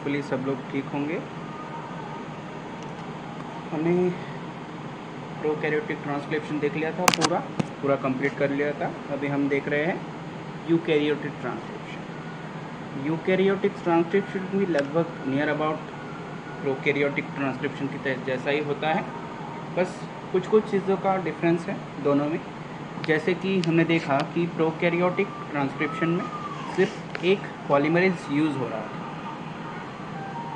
Hopefully सब लोग ठीक होंगे। हमने प्रोकैरियोटिक ट्रांसक्रिप्शन देख लिया था, पूरा कंप्लीट कर लिया था। अभी हम देख रहे हैं यूकैरियोटिक ट्रांसक्रिप्शन। यूकैरियोटिक ट्रांसक्रिप्शन भी लगभग नियर अबाउट प्रोकैरियोटिक ट्रांसक्रिप्शन की जैसा ही होता है, बस कुछ कुछ चीज़ों का डिफरेंस है दोनों में। जैसे कि हमने देखा कि प्रोकैरियोटिक ट्रांसक्रिप्शन में सिर्फ एक पॉलीमरेज यूज़ हो रहा था।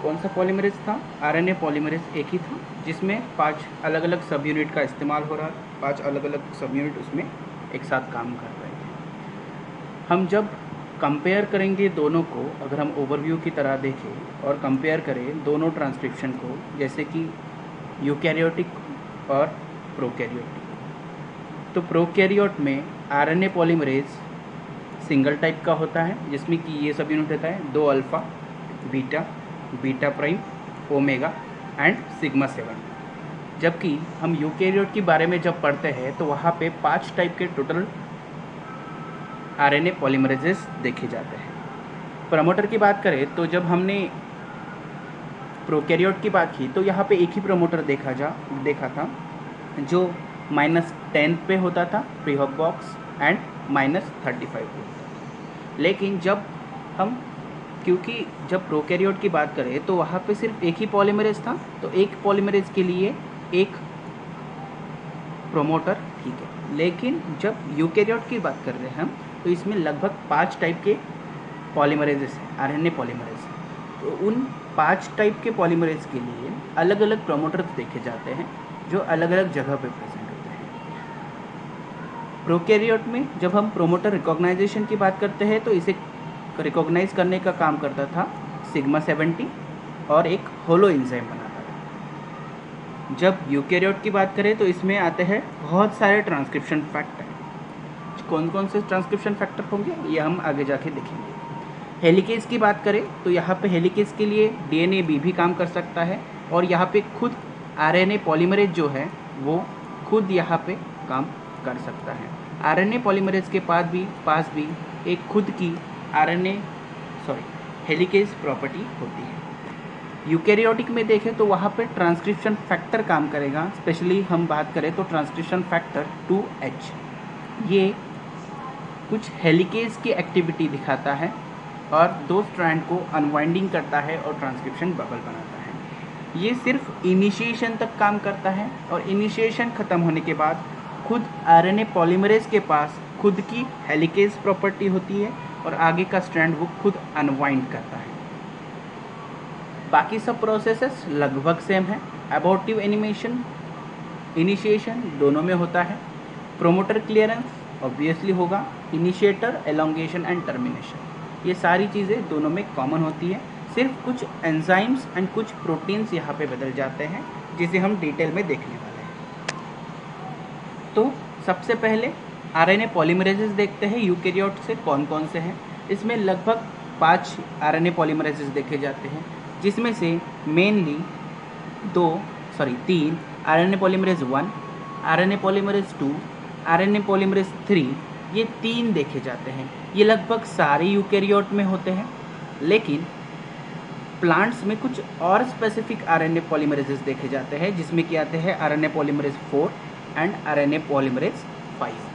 कौन सा पॉलीमरेज था? आरएनए पॉलीमरेज एक ही था, जिसमें 5 अलग अलग सब यूनिट का इस्तेमाल हो रहा था। 5 अलग अलग सब यूनिट उसमें एक साथ काम कर रहे थे। हम जब कंपेयर करेंगे दोनों को, अगर हम ओवरव्यू की तरह देखें और कंपेयर करें दोनों ट्रांसक्रिप्शन को, जैसे कि यूकैरियोटिक और प्रोकैरियोटिक, तो प्रोकैरियोट में आरएनए पॉलीमरेज सिंगल टाइप का होता है, जिसमें कि ये सब यूनिट रहता है 2 alpha, beta, beta prime, omega and sigma 7। जबकि हम यूकैरियोट के बारे में जब पढ़ते हैं तो वहाँ पे 5 टाइप के टोटल आरएनए पॉलीमरेजेस देखे जाते हैं। प्रमोटर की बात करें तो जब हमने प्रोकैरियोट की बात की तो यहाँ पे एक ही प्रमोटर देखा था, जो -10 पे होता था प्री हॉक बॉक्स एंड -35 पे होता था। लेकिन क्योंकि जब प्रोकैरियोट की बात करें तो वहाँ पे सिर्फ एक ही पॉलीमरेज था, तो एक पॉलीमरेज के लिए एक प्रोमोटर, ठीक है। लेकिन जब यूकैरियोट की बात कर रहे हैं हम, तो इसमें लगभग 5 टाइप के पॉलीमरेजेस हैं, आरएनए पॉलीमरेज हैं। तो उन 5 टाइप के पॉलीमरेज के लिए अलग अलग प्रोमोटर्स देखे जाते हैं, जो अलग अलग जगह पे प्रेजेंट होते हैं। प्रोकैरियोट में जब हम प्रोमोटर रिकॉग्नाइजेशन की बात करते हैं तो इसे रिकॉग्नाइज करने का काम करता था सिग्मा 70 और एक होलो एंजाइम बनाता था। जब यूकैरियोट की बात करें तो इसमें आते हैं बहुत सारे ट्रांसक्रिप्शन फैक्टर। कौन कौन से ट्रांसक्रिप्शन फैक्टर होंगे ये हम आगे जाके देखेंगे। हेलिकेज की बात करें तो यहाँ पे हेलिकेज के लिए डीएनए भी काम कर सकता है, और यहाँ पे खुद आरएनए पॉलीमरेज जो है वो खुद यहाँ पे काम कर सकता है। आरएनए पॉलीमरेज के पास भी एक खुद की हेलिकेज प्रॉपर्टी होती है। यूकैरियोटिक में देखें तो वहाँ पे ट्रांसक्रिप्शन फैक्टर काम करेगा। स्पेशली हम बात करें तो ट्रांसक्रिप्शन फैक्टर 2H, ये कुछ हेलिकेज की एक्टिविटी दिखाता है और 2 स्ट्रैंड को अनवाइंडिंग करता है और ट्रांसक्रिप्शन बबल बनाता है। ये सिर्फ इनिशिएशन तक काम करता है, और इनिशिएशन ख़त्म होने के बाद खुद आरएनए पॉलीमरेज के पास खुद की हेलिकेज प्रॉपर्टी होती है और आगे का स्ट्रैंड वो खुद अनवाइंड करता है। बाकी सब प्रोसेसेस लगभग सेम है। एबॉर्टिव एनिमेशन, इनिशिएशन दोनों में होता है। प्रोमोटर क्लियरेंस ऑब्वियसली होगा, इनिशिएटर, एलोंगेशन एंड टर्मिनेशन, ये सारी चीज़ें दोनों में कॉमन होती है। सिर्फ कुछ एंजाइम्स एंड कुछ प्रोटीन्स यहाँ पे बदल जाते हैं, जिसे हम डिटेल में देखने वाले हैं। तो सबसे पहले आरएनए पॉलीमरेजेस देखते हैं यूकैरियोट से कौन कौन से हैं। इसमें लगभग 5 आरएनए पॉलीमरेजेस देखे जाते हैं, जिसमें से mainly 3 RNA polymerase 1, RNA polymerase 2, RNA polymerase 3, ये 3 देखे जाते हैं। ये लगभग सारे यूकैरियोट में होते हैं, लेकिन प्लांट्स में कुछ और स्पेसिफिक आरएनए पॉलीमरेजेस देखे जाते हैं, जिसमें कि आते हैं RNA polymerase 4 and RNA polymerase 5।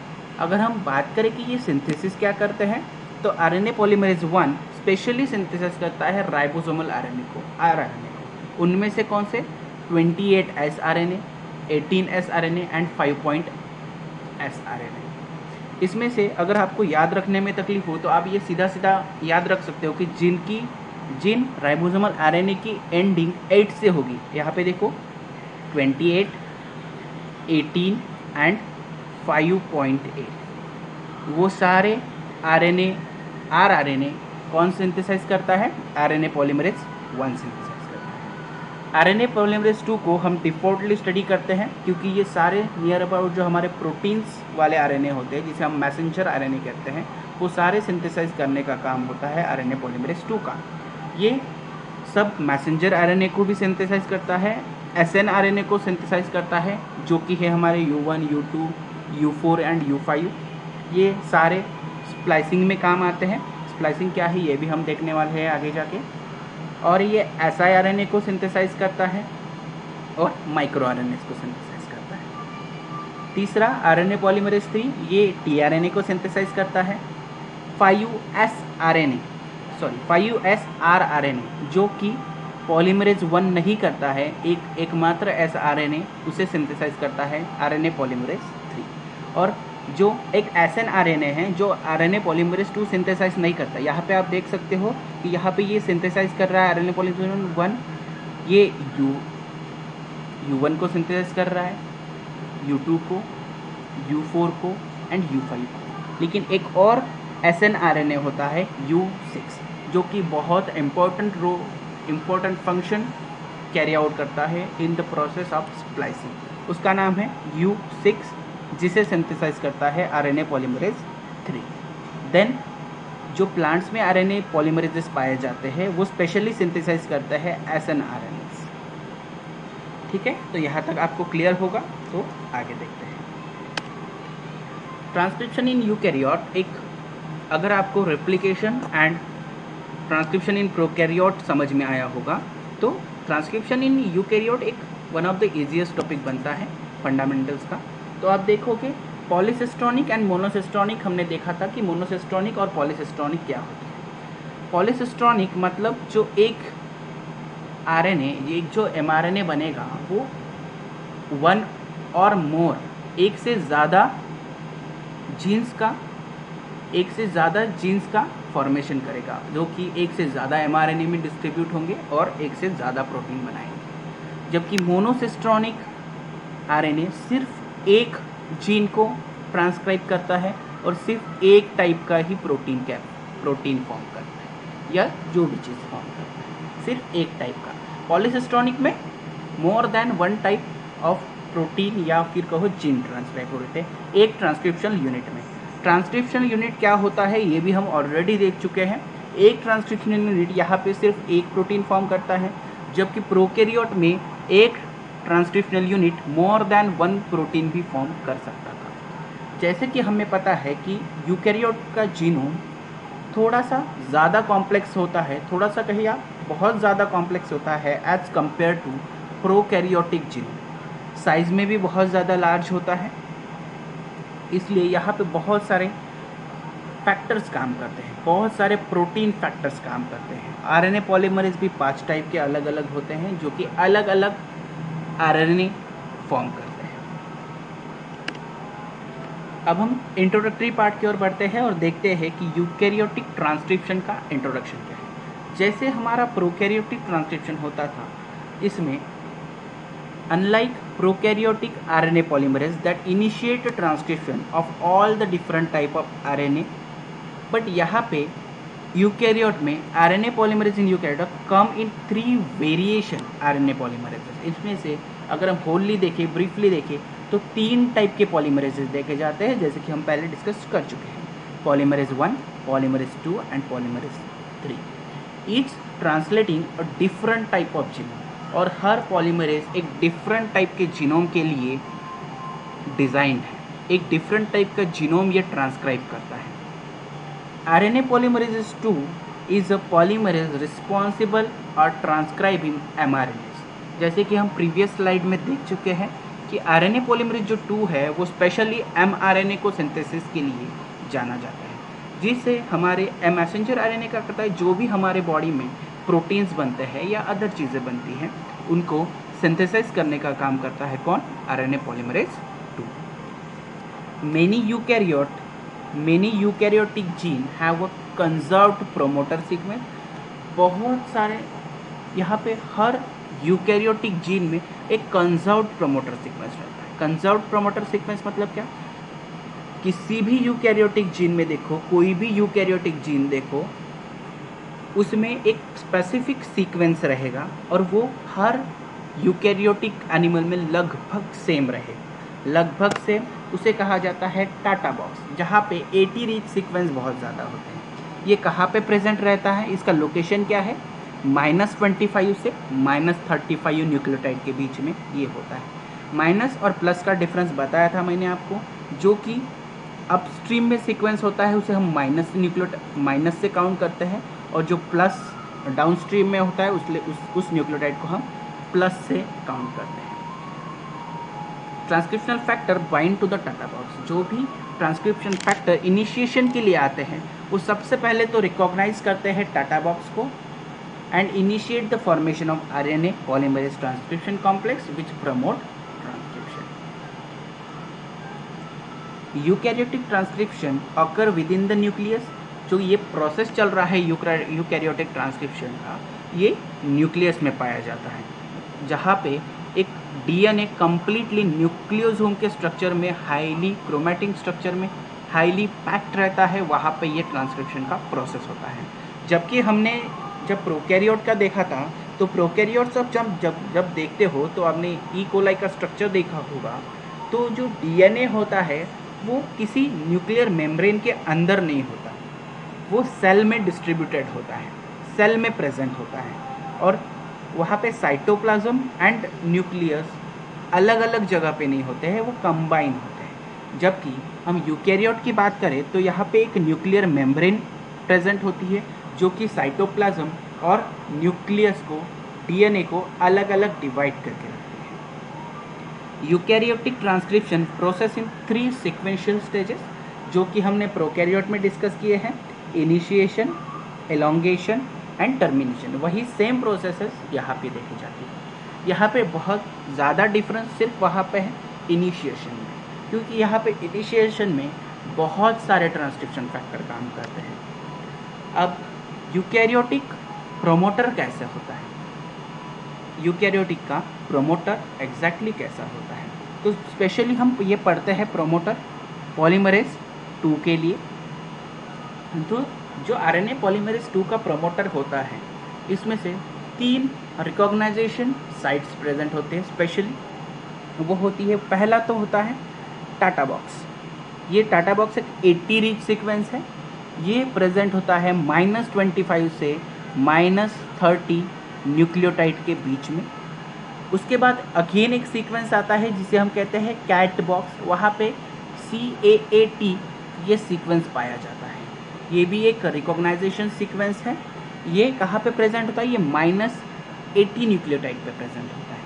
अगर हम बात करें कि ये सिंथेसिस क्या करते हैं, तो आरएनए पॉलीमरेज 1 स्पेशली सिंथेसिस करता है राइबोसोमल आरएनए को। उनमें से कौन से? 28S RNA, 18S RNA and 5' RNA. इसमें से अगर आपको याद रखने में तकलीफ हो तो आप ये सीधा सीधा याद रख सकते हो कि जिन राइबोसोमल आरएनए की एंडिंग 8 से होगी, यहाँ पे देखो 28, 18 एंड 5.8, वो सारे आरएनए कौन सिंथेसाइज करता है? आरएनए पॉलीमरेज 1 सिंथेसाइज करता है। आरएनए पॉलीमरेज 2 को हम डिफ़ॉल्टली स्टडी करते हैं, क्योंकि ये सारे नियर अबाउट जो हमारे प्रोटीन्स वाले आरएनए होते हैं, जिसे हम मैसेंजर आरएनए कहते हैं, वो सारे सिंथेसाइज करने का काम होता है आरएनए पॉलीमरेज 2 का। ये सब मैसेंजर आरएनए को भी सिंथेसाइज करता है, एसएन आरएनए को सिंथेसाइज करता है, जो कि है हमारे U1, U2, U4 and U5। ये सारे स्प्लाइसिंग में काम आते हैं। स्प्लाइसिंग क्या है ये भी हम देखने वाले हैं आगे जाके। और ये siRNA को सिंथेसाइज करता है और माइक्रो आरएनए को सिंथेसाइज करता है। तीसरा RNA पॉलीमरेज 3, ये tRNA को सिंथेसाइज करता है। 5S जो कि पॉलीमरेज 1 नहीं करता है, एकमात्र siRNA उसे सिंथेसाइज करता है RNA पॉलीमरेज 3। और जो एक snRNA है जो RNA पॉलीमरेज 2 सिंथेसाइज नहीं करता। यहाँ पे आप देख सकते हो कि यहाँ पे ये सिंथेसाइज कर रहा है RNA पॉलीमरेज 1, ये U1 को सिंथेसाइज कर रहा है, U2 को, U4 को एंड U5 को। लेकिन एक और snRNA होता है U6 जो कि बहुत इम्पोर्टेंट फंक्शन कैरी आउट करता है in the process of splicing. उसका नाम है U6 जिसे सिंथेसाइज करता है RNA पॉलीमरेज 3। देन जो प्लांट्स में RNA पॉलीमरेजेस पाए जाते हैं वो स्पेशली सिंथेसाइज करता है snRNAs। ठीक है, तो यहाँ तक आपको क्लियर होगा, तो आगे देखते हैं। ट्रांसक्रिप्शन इन यूकैरियोट, एक अगर आपको replication and transcription in prokaryote समझ में आया होगा तो ट्रांसक्रिप्शन इन यूकैरियोट एक one of the easiest topic बनता है फंडामेंटल्स का। तो आप देखोगे पॉलीसिस्टोनिक एंड मोनोसिस्टोनिक हमने देखा था कि मोनोसिस्टोनिक और पॉलीसिस्टोनिक क्या होती है। पॉलीसिस्टोनिक मतलब जो एक RNA, एक जो mRNA बनेगा वो वन और मोर एक से ज़्यादा जीन्स का फॉर्मेशन करेगा, जो कि एक से ज़्यादा mRNA में डिस्ट्रीब्यूट होंगे और एक से ज़्यादा प्रोटीन बनाएंगे। जबकि मोनोसिस्टोनिक RNA सिर्फ एक जीन को ट्रांसक्राइब करता है और सिर्फ एक टाइप का ही प्रोटीन फॉर्म करता है या जो भी चीज़ फॉर्म करता है, सिर्फ एक टाइप का। पॉलीसिस्टोनिक में more than one type of protein या फिर कहो जीन ट्रांसक्राइब होते हैं एक ट्रांसक्रिप्शन यूनिट में। ट्रांसक्रिप्शन यूनिट क्या होता है ये भी हम ऑलरेडी देख चुके हैं। एक ट्रांसक्रिप्शन यूनिट यहाँ पे सिर्फ एक प्रोटीन फॉर्म करता है, जबकि प्रोकैरियोट में एक transcriptional unit more than one protein भी फॉर्म कर सकता था। जैसे कि हमें पता है कि यूकैरियोट का जीनोम थोड़ा सा ज़्यादा कॉम्प्लेक्स होता है, थोड़ा सा कहिए आप बहुत ज़्यादा कॉम्प्लेक्स होता है as compare to prokaryotic genome. Size में भी बहुत ज़्यादा लार्ज होता है, इसलिए यहाँ पे बहुत सारे फैक्टर्स काम करते हैं, बहुत सारे प्रोटीन फैक्टर्स काम करते हैं। RNA पॉलीमरेज भी 5 टाइप के अलग अलग होते हैं जो कि अलग अलग RNA फॉर्म करते हैं। अब हम इंट्रोडक्टरी पार्ट की ओर बढ़ते हैं और देखते हैं कि यूकैरियोटिक ट्रांसक्रिप्शन का इंट्रोडक्शन क्या है। जैसे हमारा प्रोकैरियोटिक ट्रांसक्रिप्शन होता था, इसमें unlike prokaryotic RNA polymerase that initiate transcription of all the different type of RNA, but यहाँ पे यूकैरियोट में RNA polymerase in eukaryote come in 3 variation RNA polymerases। इसमें से अगर हम होलली देखें, ब्रीफली देखें तो 3 टाइप के पॉलीमरेजेस देखे जाते हैं, जैसे कि हम पहले डिस्कस कर चुके हैं। Polymerase 1, polymerase 2 and polymerase 3, each translating a different type of genome. और हर पॉलीमरेज एक डिफरेंट टाइप के जीनोम के लिए डिज़ाइन है, एक डिफरेंट टाइप का जीनोम ये ट्रांसक्राइब करता है। RNA polymerase 2 is a polymerase responsible or transcribing mRNAs। जैसे कि हम प्रीवियस स्लाइड में देख चुके हैं कि RNA polymerase जो 2 है वो स्पेशली mRNA को सिंथेसिस के लिए जाना जाता है, जिससे हमारे मैसेंजर RNA का करता है जो भी हमारे बॉडी में प्रोटीन्स बनते हैं या अदर चीज़ें बनती हैं उनको सिंथेसाइज करने का काम करता है कौन? RNA polymerase 2। Many eukaryotic gene have a conserved promoter sequence। बहुत सारे यहाँ पे हर यूकैरियोटिक जीन में एक कंजर्व्ड प्रोमोटर सीक्वेंस रहता है। कंजर्व्ड प्रोमोटर सीक्वेंस मतलब क्या? किसी भी यूकैरियोटिक जीन में देखो, कोई भी यूकैरियोटिक जीन देखो, उसमें एक स्पेसिफिक सीक्वेंस रहेगा और वो हर यूकैरियोटिक एनिमल में लगभग सेम रहेगा, लगभग सेम। उसे कहा जाता है टाटा बॉक्स, जहाँ पे 80 रीच सीक्वेंस बहुत ज़्यादा होते हैं। ये कहाँ पे प्रेजेंट रहता है? इसका लोकेशन क्या है? -25 से -35 न्यूक्लियोटाइड के बीच में ये होता है। माइनस और प्लस का डिफरेंस बताया था मैंने आपको। जो कि अपस्ट्रीम में सीक्वेंस होता है उसे हम माइनस से काउंट करते हैं, और जो प्लस डाउनस्ट्रीम में होता है, उस न्यूक्लियोटाइड को हम प्लस से काउंट करते हैं। Transcriptional factor bind to the TATA box. जो भी ट्रांसक्रिप्शन फैक्टर इनिशिएशन के लिए आते हैं वो सबसे पहले तो रिकॉग्नाइज करते हैं टाटा बॉक्स को and initiate the formation of RNA polymerase transcription complex which promote transcription. Eukaryotic transcription occur with in the nucleus. जो ये प्रोसेस चल रहा है यूकैरियोटिक ट्रांसक्रिप्शन का, ये न्यूक्लियस में पाया जाता है, जहाँ पे एक डीएनए कंप्लीटली न्यूक्लियोसोम के स्ट्रक्चर में, हाईली क्रोमैटिक स्ट्रक्चर में हाईली पैक्ड रहता है, वहाँ पे ये ट्रांसक्रिप्शन का प्रोसेस होता है। जबकि हमने जब प्रोकैरियोट का देखा था, तो प्रोकैरियोट सब जब देखते हो तो आपने ई कोलाई का स्ट्रक्चर देखा होगा, तो जो डीएनए होता है वो किसी न्यूक्लियर मेम्ब्रेन के अंदर नहीं होता, वो सेल में डिस्ट्रीब्यूटेड होता है, सेल में प्रेजेंट होता है, और वहाँ पे साइटोप्लाज्म एंड न्यूक्लियस अलग अलग जगह पे नहीं होते हैं, वो कंबाइन होते हैं। जबकि हम यूकैरियोट की बात करें तो यहाँ पे एक न्यूक्लियर मेम्ब्रेन प्रेजेंट होती है, जो कि साइटोप्लाज्म और न्यूक्लियस को, डीएनए को अलग अलग डिवाइड करके रखती है। Eukaryotic transcription process in 3 sequential stages, जो कि हमने प्रोकैरियोट में डिस्कस किए हैं, इनिशिएशन, एलोंगेशन एंड टर्मिनेशन। वही सेम प्रोसेसेस यहाँ पे देखी जाती है। यहाँ पे बहुत ज़्यादा डिफरेंस सिर्फ वहाँ पे है इनिशिएशन में, क्योंकि यहाँ पे इनिशिएशन में बहुत सारे ट्रांसक्रिप्शन फैक्टर काम करते हैं। अब यूकैरियोटिक प्रोमोटर कैसे होता है, यूकैरियोटिक का प्रोमोटर एग्जैक्टली कैसा होता है, तो स्पेशली हम ये पढ़ते हैं प्रोमोटर पॉलीमरेज 2 के लिए। तो जो आरएनए पॉलीमरेज 2 का प्रोमोटर होता है, इसमें से 3 रिकॉग्नाइजेशन साइट्स प्रेजेंट होते हैं स्पेशली। वो होती है, पहला तो होता है टाटा बॉक्स। ये टाटा बॉक्स एक 80 रीच सीक्वेंस है, ये प्रेजेंट होता है -25 से -30 न्यूक्लियोटाइड के बीच में। उसके बाद अगेन एक सीक्वेंस आता है जिसे हम कहते हैं कैट बॉक्स, वहाँ पे CAAT ये सीक्वेंस पाया जाता है। ये भी एक रिकॉग्नाइजेशन सीक्वेंस है। ये कहाँ पे प्रेजेंट होता है, ये -80 न्यूक्लियोटाइड पे प्रेजेंट होता है।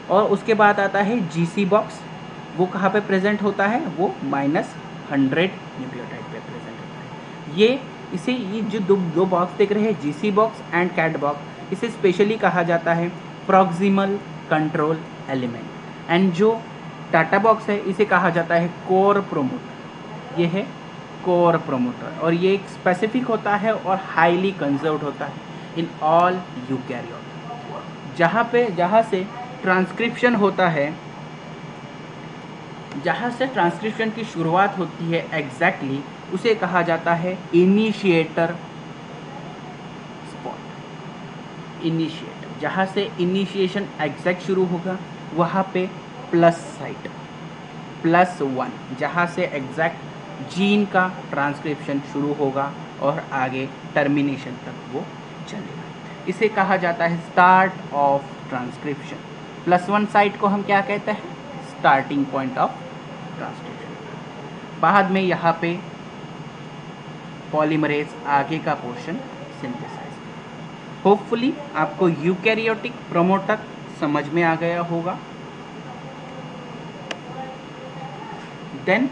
और उसके बाद आता है GC बॉक्स, वो कहाँ पे प्रेजेंट होता है, वो -100 न्यूक्लियोटाइड पे प्रेजेंट होता है। ये जो दो बॉक्स देख रहे हैं, GC box and CAT box, इसे स्पेशली कहा जाता है प्रॉक्सिमल कंट्रोल एलिमेंट। एंड जो टाटा बॉक्स है इसे कहा जाता है कोर प्रोमोटर। ये है कोर प्रोमोटर, और ये एक स्पेसिफिक होता है और हाईली कंजर्व्ड होता है इन ऑल यूकैरियोट। जहाँ से ट्रांसक्रिप्शन होता है, जहाँ से ट्रांसक्रिप्शन की शुरुआत होती है एग्जैक्टली, उसे कहा जाता है इनिशिएटर स्पॉट। इनिशिएटर, जहाँ से इनिशिएशन एग्जैक्ट शुरू होगा, वहाँ पे प्लस साइट +1, जहाँ से एग्जैक्ट जीन का ट्रांसक्रिप्शन शुरू होगा और आगे टर्मिनेशन तक वो चलेगा। इसे कहा जाता है स्टार्ट ऑफ ट्रांसक्रिप्शन। +1 साइट को हम क्या कहते हैं, स्टार्टिंग पॉइंट ऑफ ट्रांसक्रिप्शन। बाद में यहाँ पे पॉलीमरेज आगे का पोर्शन सिंथेसाइज। होपफुली आपको यूकैरियोटिक प्रोमोटर समझ में आ गया होगा। देन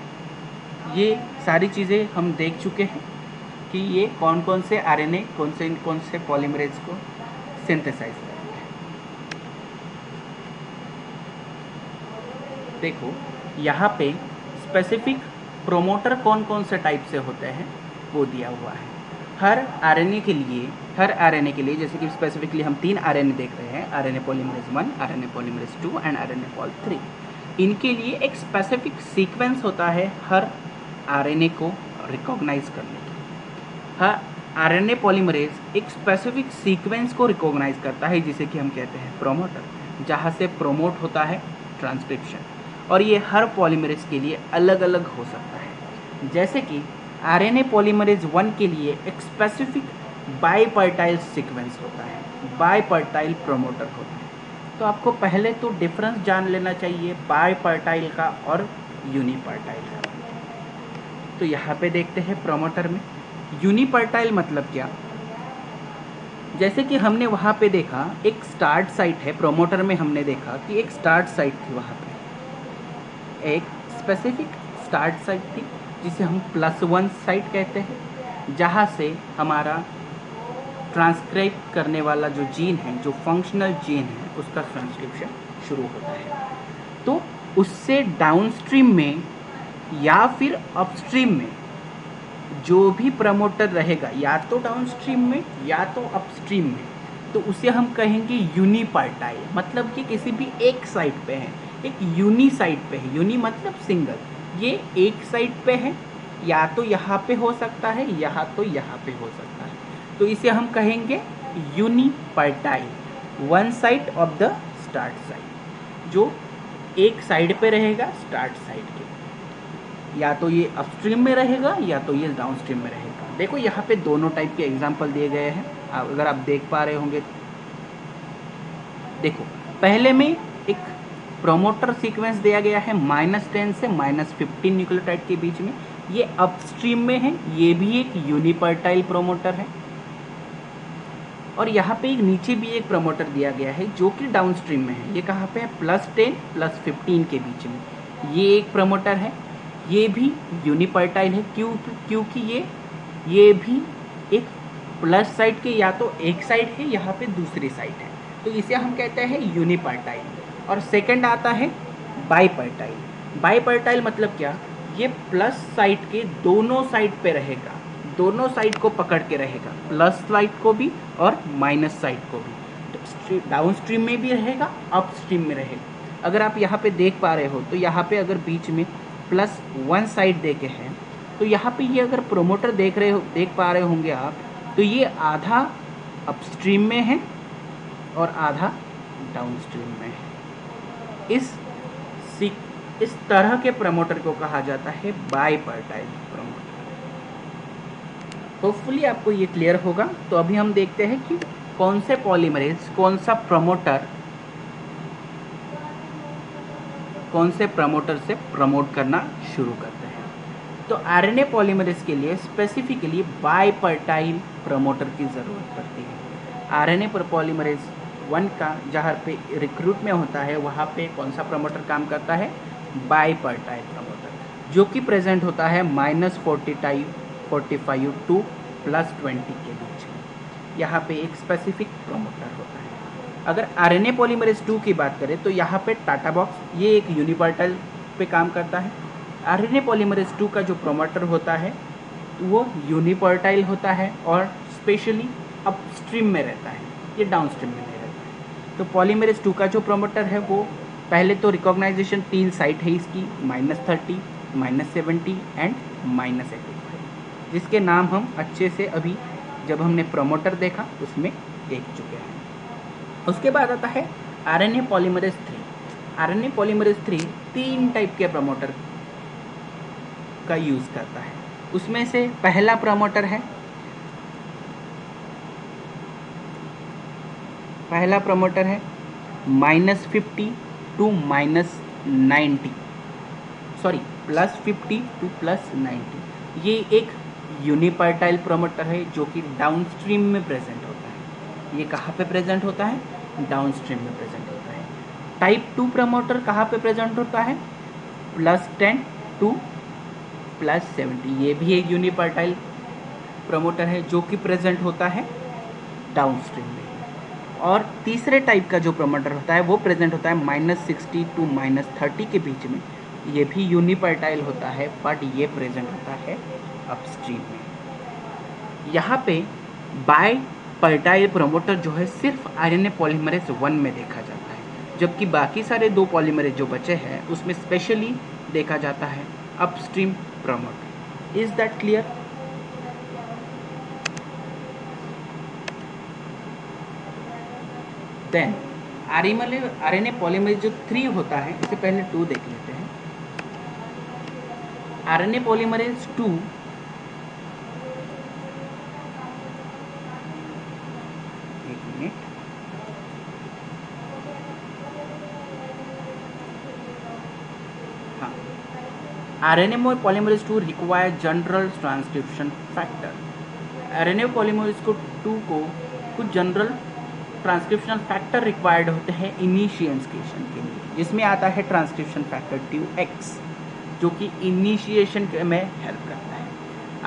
ये सारी चीज़ें हम देख चुके हैं कि ये कौन कौन से आरएनए कौन से पॉलीमरेज को सिंथेसाइज करेंगे। देखो यहाँ पे स्पेसिफिक प्रोमोटर कौन कौन से टाइप से होते हैं वो दिया हुआ है। हर आरएनए के लिए जैसे कि स्पेसिफिकली हम 3 आरएनए देख रहे हैं, RNA polymerase 1, RNA polymerase 2 and RNA pol 3। इनके लिए एक स्पेसिफिक सीक्वेंस होता है हर आरएनए को रिकॉग्नाइज करने की। हर आरएनए पॉलीमरेज एक स्पेसिफिक सीक्वेंस को रिकॉग्नाइज करता है, जिसे कि हम कहते हैं प्रोमोटर, जहाँ से प्रोमोट होता है ट्रांसक्रिप्शन। और ये हर पॉलीमरेज के लिए अलग अलग हो सकता है। जैसे कि आरएनए पॉलीमरेज 1 के लिए एक स्पेसिफिक बाइपर्टाइल सीक्वेंस होता है, बाइपर्टाइल प्रोमोटर होता है। तो आपको पहले तो डिफरेंस जान लेना चाहिए बाइपर्टाइल का और यूनिपर्टाइल का। तो यहाँ पे देखते हैं प्रोमोटर में यूनिपर्टाइल मतलब क्या। जैसे कि हमने वहाँ पे देखा एक स्टार्ट साइट है, प्रोमोटर में हमने देखा कि एक स्टार्ट साइट थी, वहाँ पे एक स्पेसिफिक स्टार्ट साइट थी जिसे हम +1 साइट कहते हैं, जहाँ से हमारा ट्रांसक्राइब करने वाला जो जीन है, जो फंक्शनल जीन है, उसका ट्रांसक्रिप्शन शुरू होता है। तो उससे डाउनस्ट्रीम में या फिर अपस्ट्रीम में जो भी प्रमोटर रहेगा, या तो डाउनस्ट्रीम में या तो अपस्ट्रीम में, तो उसे हम कहेंगे यूनिपार्टाइल, मतलब कि किसी भी एक साइट पे है, एक यूनी साइट पे है। यूनी मतलब सिंगल, ये एक साइट पे है, या तो यहाँ पे हो सकता है, या तो यहाँ पे हो सकता है, तो इसे हम कहेंगे यूनिपार्टाइल, one side of the start side, जो एक साइड पे रहेगा स्टार्ट साइड के, या तो ये अपस्ट्रीम में रहेगा या तो ये डाउनस्ट्रीम में रहेगा। देखो यहाँ पे दोनों टाइप के एग्जांपल दिए गए हैं, अगर आप देख पा रहे होंगे। देखो पहले में एक प्रोमोटर सीक्वेंस दिया गया है -10 से -15 न्यूक्लियोटाइड के बीच में, ये अपस्ट्रीम में है, ये भी एक यूनिपर्टाइल प्रोमोटर है। और यहाँ पे एक नीचे भी एक प्रमोटर दिया गया है जो कि डाउनस्ट्रीम में है, ये कहाँ पे है, +10 +15 के बीच में, ये एक प्रमोटर है, ये भी यूनिपर्टाइल है। क्योंकि ये भी एक प्लस साइड के या तो एक साइड है, यहाँ पे दूसरी साइड है, तो इसे हम कहते हैं यूनिपर्टाइल। और सेकंड आता है बाईपर्टाइल। बाईपर्टाइल मतलब क्या, ये प्लस साइड के दोनों साइड पे रहेगा, दोनों साइड को पकड़ के रहेगा, प्लस साइड को भी और माइनस साइड को भी, डाउन स्ट्रीम में भी रहेगा, अप स्ट्रीम में रहेगा। अगर आप यहाँ पे देख पा रहे हो तो यहाँ पे अगर बीच में +1 साइड दे के है, तो यहाँ पे ये अगर प्रोमोटर देख पा रहे होंगे आप, तो ये आधा अपस्ट्रीम में है और आधा डाउनस्ट्रीम में है। इस तरह के प्रमोटर को कहा जाता है बाईपर्टाइल प्रमोटर। होपफुली आपको ये क्लियर होगा। तो अभी हम देखते हैं कि कौन से पॉलीमरेज कौन सा प्रमोटर कौन से प्रमोटर से प्रमोट करना शुरू करते हैं। तो आरएनए पॉलीमरेज के लिए स्पेसिफिकली बाईपर्टाइल प्रमोटर की ज़रूरत पड़ती है। आरएनए पर पॉलीमरेज 1 का जहाँ पे रिक्रूट में होता है, वहाँ पे कौन सा प्रमोटर काम करता है, बाईपर्टाइल प्रमोटर, जो कि प्रेजेंट होता है -45 टू +20 के बीच में। यहाँ पे एक स्पेसिफिक प्रमोटर होता है। अगर आरएनए पॉलीमरेज 2 की बात करें तो यहाँ पे टाटा बॉक्स, ये एक यूनिपर्टाइल पे काम करता है। आरएनए पॉलीमरेज 2 का जो प्रमोटर होता है वो यूनिपर्टाइल होता है और स्पेशली अपस्ट्रीम में रहता है, ये डाउनस्ट्रीम में नहीं रहता है। तो पॉलीमरेज 2 का जो प्रमोटर है वो पहले तो रिकॉग्नाइजेशन 3 साइट है इसकी, -30, -70 एंड -85, जिसके नाम हम अच्छे से अभी जब हमने प्रमोटर देखा उसमें देख चुके हैं। उसके बाद आता है RNA polymerase 3। RNA polymerase 3 3 type के प्रमोटर का यूज़ करता है। उसमें से पहला प्रमोटर है -50 टू -90, सॉरी +50 टू +90। ये एक यूनिपर्टाइल प्रमोटर है जो कि डाउनस्ट्रीम में प्रेजेंट होता है। ये कहाँ पे प्रेजेंट होता है, डाउनस्ट्रीम में प्रेजेंट होता है। टाइप 2 प्रमोटर कहाँ पे प्रेजेंट होता है, +10 टू +70। ये भी एक यूनिपर्टाइल प्रमोटर है जो कि प्रेजेंट होता है डाउनस्ट्रीम में। और तीसरे टाइप का जो प्रमोटर होता है वो प्रेजेंट होता है -60 टू -30 के बीच में। ये भी यूनिपर्टाइल होता है बट ये प्रेजेंट होता है अपस्ट्रीम में। यहाँ पे बाईपर्टाइल प्रमोटर जो है सिर्फ आरएनए पॉलीमरेज 1 में देखा जाता है, जबकि बाकी सारे 2 पॉलीमरेज जो बचे हैं उसमें स्पेशली देखा जाता है upstream promoter. Is that clear? Then RNA polymerase जो 3 होता है, इससे पहले 2 देख लेते हैं। RNA polymerase 2 RNA polymerase 2 require general transcription factor. RNA polymerase 2 को कुछ जनरल ट्रांसक्रिप्शनल फैक्टर रिक्वायर्ड होते हैं इनिशिएशन के लिए, जिसमें आता है ट्रांसक्रिप्शन फैक्टर TX जो कि इनिशिएशन में हेल्प करता है।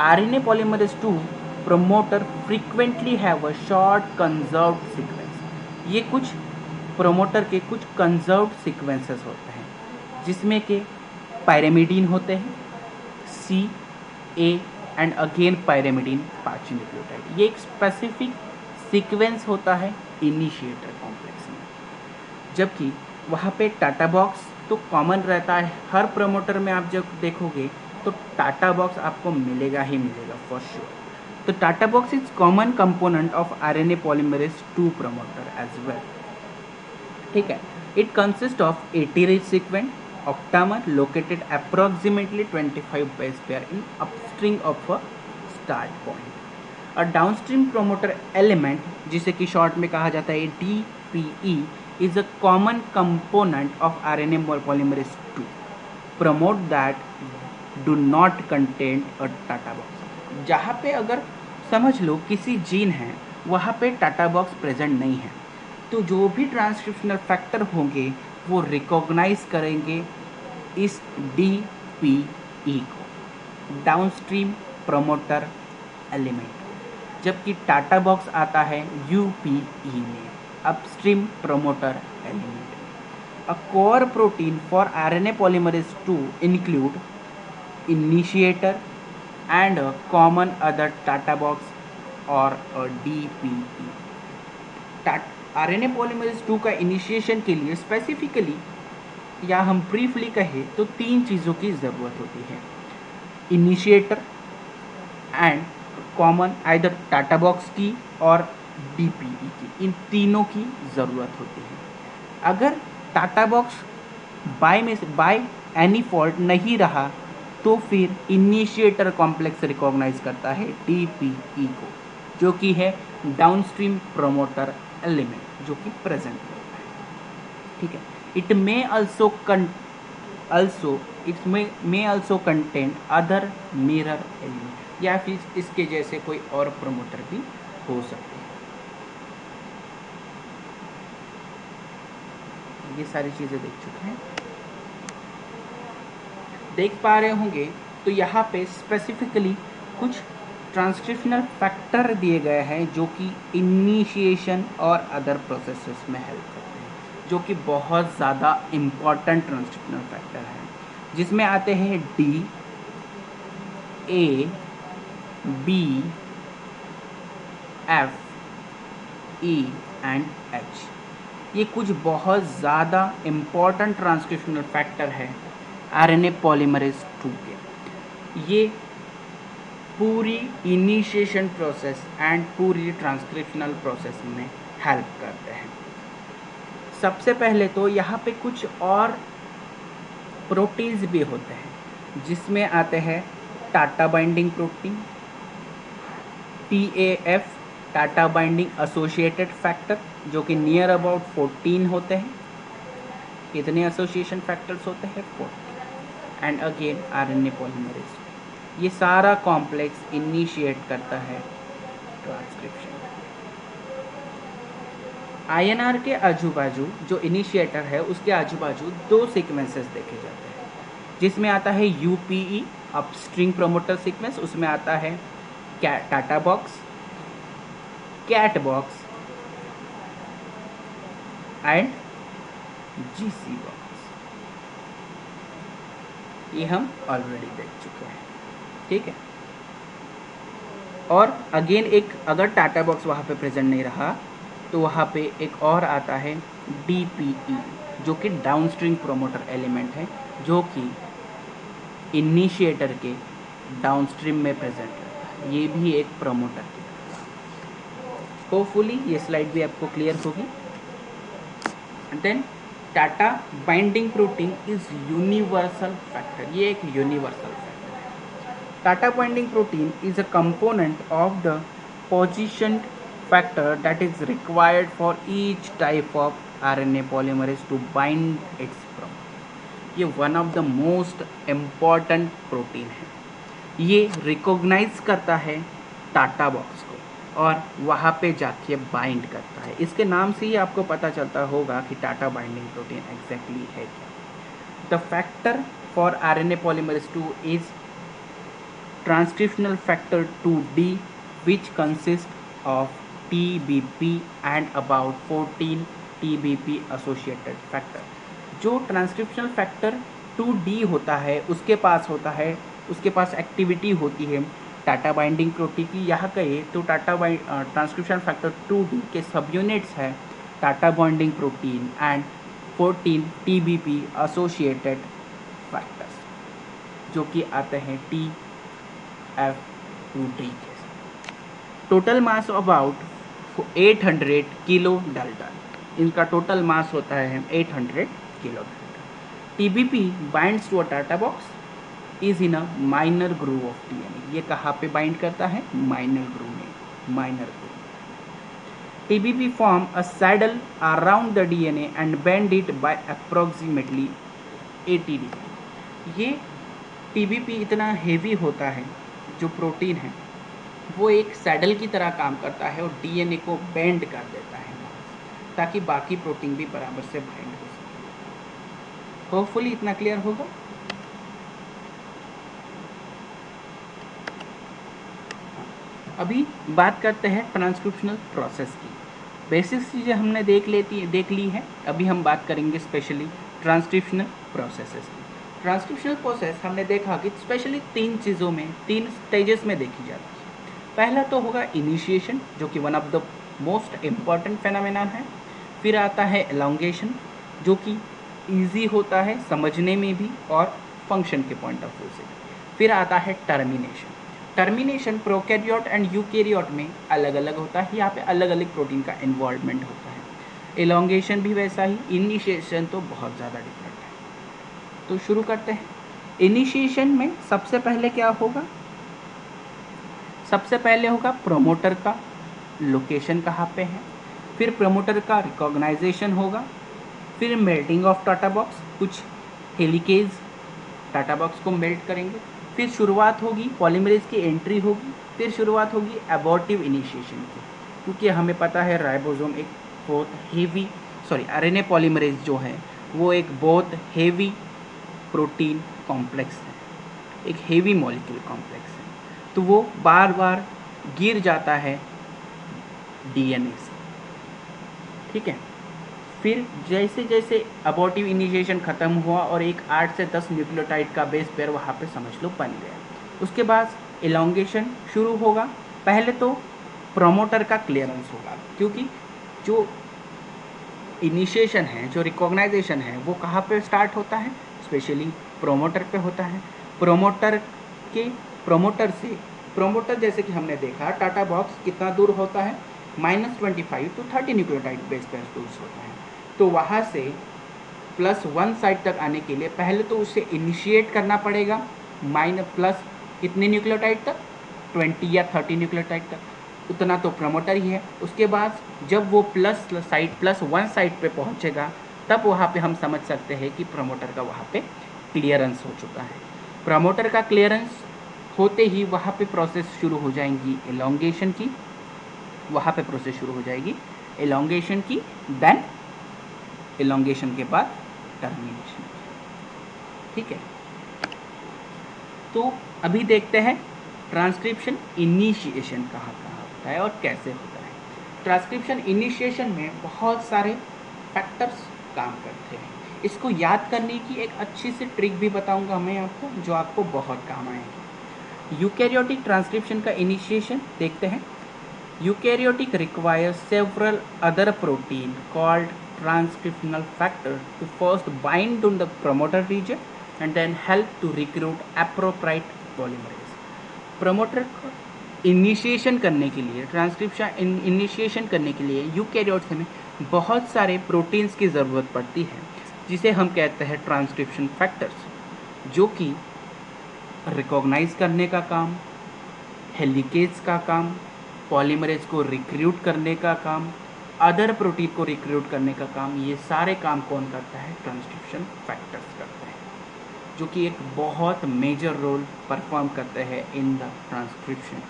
RNA polymerase 2 promoter frequently have a short conserved sequence। ये कुछ प्रोमोटर के कुछ कंजर्व्ड सीक्वेंसेस होते हैं जिसमें के पायरेमिडीन होते हैं, C, A and again pyrimidine 5 nucleotide. ये एक स्पेसिफिक सीक्वेंस होता है इनिशिएटर कॉम्प्लेक्स में, जबकि वहाँ पे टाटा बॉक्स तो कॉमन रहता है। हर प्रमोटर में आप जब देखोगे तो टाटा बॉक्स आपको मिलेगा ही मिलेगा फॉर श्योर। तो TATA box is common component of RNA polymerase 2 promoter as well. ठीक है, it consist of 80 rich sequence octamer located approximately 25 base pair in upstream of a start point। A downstream promoter element जिसे कि short में कहा जाता है DPE is a common component of RNA polymerase 2 promote that do not contain a TATA box. जहाँ पे अगर समझ लो किसी जीन है वहाँ पे टाटा बॉक्स प्रेजेंट नहीं है, तो जो भी ट्रांसक्रिप्शनल फैक्टर होंगे वो रिकॉग्नाइज करेंगे इस DPE को, डाउनस्ट्रीम प्रमोटर एलिमेंट, जबकि टाटा बॉक्स आता है UPE में, upstream promoter element. A core protein for RNA polymerase 2 include initiator and a common other Tata box or a DPE। RNA polymerase 2 का इनिशिएशन के लिए स्पेसिफिकली या हम ब्रीफली कहें तो 3 चीज़ों की ज़रूरत होती है, initiator and common either TATA box की और DPE की, इन तीनों की ज़रूरत होती है। अगर TATA box by any fault नहीं रहा तो फिर इनिशिएटर कॉम्प्लेक्स रिकॉग्नाइज करता है DPE को, जो कि है डाउनस्ट्रीम प्रमोटर एलिमेंट जो कि प्रेजेंट होता है। ठीक है, it may also contain other mirror element, या फिर इसके जैसे कोई और प्रमोटर भी हो सकते हैं। ये सारी चीज़ें देख चुके हैं, देख पा रहे होंगे। तो यहाँ पे स्पेसिफिकली कुछ ट्रांसक्रिप्शनल फैक्टर दिए गए हैं जो कि इनिशिएशन और अदर प्रोसेसेस में हेल्प करते हैं, जो कि बहुत ज़्यादा इम्पॉर्टेंट ट्रांसक्रिप्शनल फैक्टर हैं, जिसमें आते हैं D, A, B, F, E and H। ये कुछ बहुत ज़्यादा इम्पॉर्टेंट ट्रांसक्रिप्शनल फैक्टर है RNA polymerase 2 के। ये पूरी इनिशिएशन प्रोसेस एंड पूरी ट्रांसक्रिप्शनल प्रोसेस में हेल्प करते हैं। सबसे पहले तो यहाँ पे कुछ और प्रोटीन्स भी होते हैं, जिसमें आते हैं Tata binding protein, TAF TATA binding associated factor, जो कि नियर अबाउट 14 होते हैं। कितने एसोसिएशन फैक्टर्स होते हैं? 14। And again RNA polymerase। ये सारा कॉम्प्लेक्स इनिशिएट करता है ट्रांसक्रिप्शन। INR के आजू बाजू जो इनिशिएटर है उसके आजू बाजू 2 सीक्वेंसेस देखे जाते हैं, जिसमें आता है UPE अपस्ट्रीम प्रमोटर सीक्वेंस, उसमें आता है TATA box, CAT box and GC box. ये हम ऑलरेडी देख चुके हैं। ठीक है, और अगेन एक अगर टाटा बॉक्स वहाँ पे प्रेजेंट नहीं रहा तो वहाँ पे एक और आता है DPE, जो कि डाउनस्ट्रीम प्रोमोटर एलिमेंट है, जो कि इनिशिएटर के डाउनस्ट्रीम में प्रेजेंट रहता है। ये भी एक प्रमोटर की तरह। होपफुली ये स्लाइड भी आपको क्लियर होगी। Then TATA binding protein is universal factor. ये एक यूनिवर्सल फैक्टर है। TATA binding protein is a component of the position factor that is required for each type of RNA polymerase to bind its promoter। ये one of the most important protein है। ये recognize करता है TATA box को, और वहाँ पे जाके बाइंड करता है। इसके नाम से ही आपको पता चलता होगा कि टाटा बाइंडिंग प्रोटीन एग्जैक्टली है क्या। The factor for RNA polymerase 2 is transcriptional factor 2D, which consists of TBP and about 14 TBP associated factor। जो ट्रांसक्रिप्शनल फैक्टर 2D होता है उसके पास एक्टिविटी होती है टाटा बाइंडिंग प्रोटीन की। यहाँ कहे तो ट्रांसक्रिप्शन फैक्टर 2D के सब यूनिट्स है TATA binding protein and 14 TBP associated factors जो कि आते हैं TF2D के साथ। Total mass about 800 kilo dalton. इनका टोटल मास होता है 800 kilo dalton. TBP binds to a TATA box is in a minor groove of DNA। ये कहाँ पे बाइंड करता है? माइनर ग्रूव में, minor groove. TBP form a saddle around the DNA and bend it by approximately 80 degree. ये TBP इतना heavy होता है, जो प्रोटीन है वो एक सैडल की तरह काम करता है और DNA को बेंड कर देता है ताकि बाकी प्रोटीन भी बराबर से बाइंड हो सके। होपफुली इतना क्लियर होगा। अभी बात करते हैं ट्रांसक्रिप्शनल प्रोसेस की। बेसिक चीज़ें हमने देख ली है। अभी हम बात करेंगे स्पेशली ट्रांसक्रिप्शनल प्रोसेसेस की। ट्रांसक्रिप्शनल प्रोसेस हमने देखा कि स्पेशली 3 चीज़ों में, 3 स्टेजेस में देखी जाती है। पहला तो होगा इनिशिएशन, जो कि one of the most important phenomenon है। फिर आता है एलोंगेशन, जो कि ईजी होता है समझने में भी और फंक्शन के पॉइंट ऑफ व्यू से। फिर आता है termination. Termination prokaryote and eukaryote में अलग अलग होता है, यहाँ पे अलग अलग प्रोटीन का इन्वॉल्वमेंट होता है। एलोंगेशन भी वैसा ही, इनिशिएशन तो बहुत ज़्यादा डिफरेंट है। तो शुरू करते हैं। इनिशिएशन में सबसे पहले क्या होगा? सबसे पहले होगा प्रोमोटर का लोकेशन कहाँ पे है, फिर प्रोमोटर का रिकॉग्नाइजेशन होगा, फिर मेल्टिंग ऑफ टाटा बॉक्स, कुछ हेलिकेज टाटा बॉक्स को मेल्ट करेंगे, फिर शुरुआत होगी पॉलीमरेज की एंट्री होगी, फिर शुरुआत होगी एबॉर्टिव इनिशिएशन की, क्योंकि हमें पता है राइबोसोम एक बहुत हेवी RNA पॉलीमरेज जो है वो एक बहुत हेवी प्रोटीन कॉम्प्लेक्स है, एक हेवी मॉलिक्यूल कॉम्प्लेक्स है, तो वो बार बार गिर जाता है DNA से। ठीक है, फिर जैसे जैसे अबॉर्टिव इनिशिएशन ख़त्म हुआ और एक 8 से 10 न्यूक्लियोटाइड का बेस पेयर वहाँ पे समझ लो बन गया। उसके बाद एलोंगेशन शुरू होगा। पहले तो प्रोमोटर का क्लियरेंस होगा, क्योंकि जो इनिशिएशन है, जो रिकॉग्नाइजेशन है, वो कहाँ पे स्टार्ट होता है? स्पेशली प्रोमोटर पे होता है। प्रोमोटर जैसे कि हमने देखा टाटा बॉक्स कितना दूर होता है? -25 to 30 न्यूक्लियोटाइड बेस पेयर दूर होता है। तो वहाँ से +1 साइड तक आने के लिए पहले तो उसे इनिशिएट करना पड़ेगा प्लस कितने न्यूक्लियोटाइड तक? 20 या 30 न्यूक्लियोटाइड तक, उतना तो प्रमोटर ही है। उसके बाद जब वो +1 साइड पे पहुंचेगा तब वहाँ पे हम समझ सकते हैं कि प्रमोटर का वहाँ पे क्लियरेंस हो चुका है। प्रमोटर का क्लियरेंस होते ही वहाँ पे प्रोसेस शुरू हो जाएंगी एलोंगेशन की, देन एलोंगेशन के बाद टर्मिनेशन। ठीक है, तो अभी देखते हैं ट्रांसक्रिप्शन इनिशिएशन कहाँ होता है और कैसे होता है। ट्रांसक्रिप्शन इनिशिएशन में बहुत सारे फैक्टर्स काम करते हैं। इसको याद करने की एक अच्छी सी ट्रिक भी बताऊंगा मैं आपको, जो आपको बहुत काम आएगी। यूकैरियोटिक ट्रांसक्रिप्शन का इनिशिएशन देखते हैं। Eukaryotic requires several other protein called transcriptional factor to first bind to the promoter region and then help to recruit appropriate polymerase। Promoter को इनिशिएशन करने के लिए, ट्रांसक्रिप्शन इनिशिएशन करने के लिए यूकैरियोट्स में बहुत सारे प्रोटीन्स की ज़रूरत पड़ती है, जिसे हम कहते हैं ट्रांसक्रिप्शन फैक्टर्स, जो कि रिकॉग्नाइज करने का काम, हेलिकेज का काम, पॉलीमरेज को रिक्रूट करने का काम, अदर प्रोटीन को रिक्रूट करने का काम, ये सारे काम कौन करता है? ट्रांसक्रिप्शन फैक्टर्स करते हैं, जो कि एक बहुत मेजर रोल परफॉर्म करते हैं in the transcription.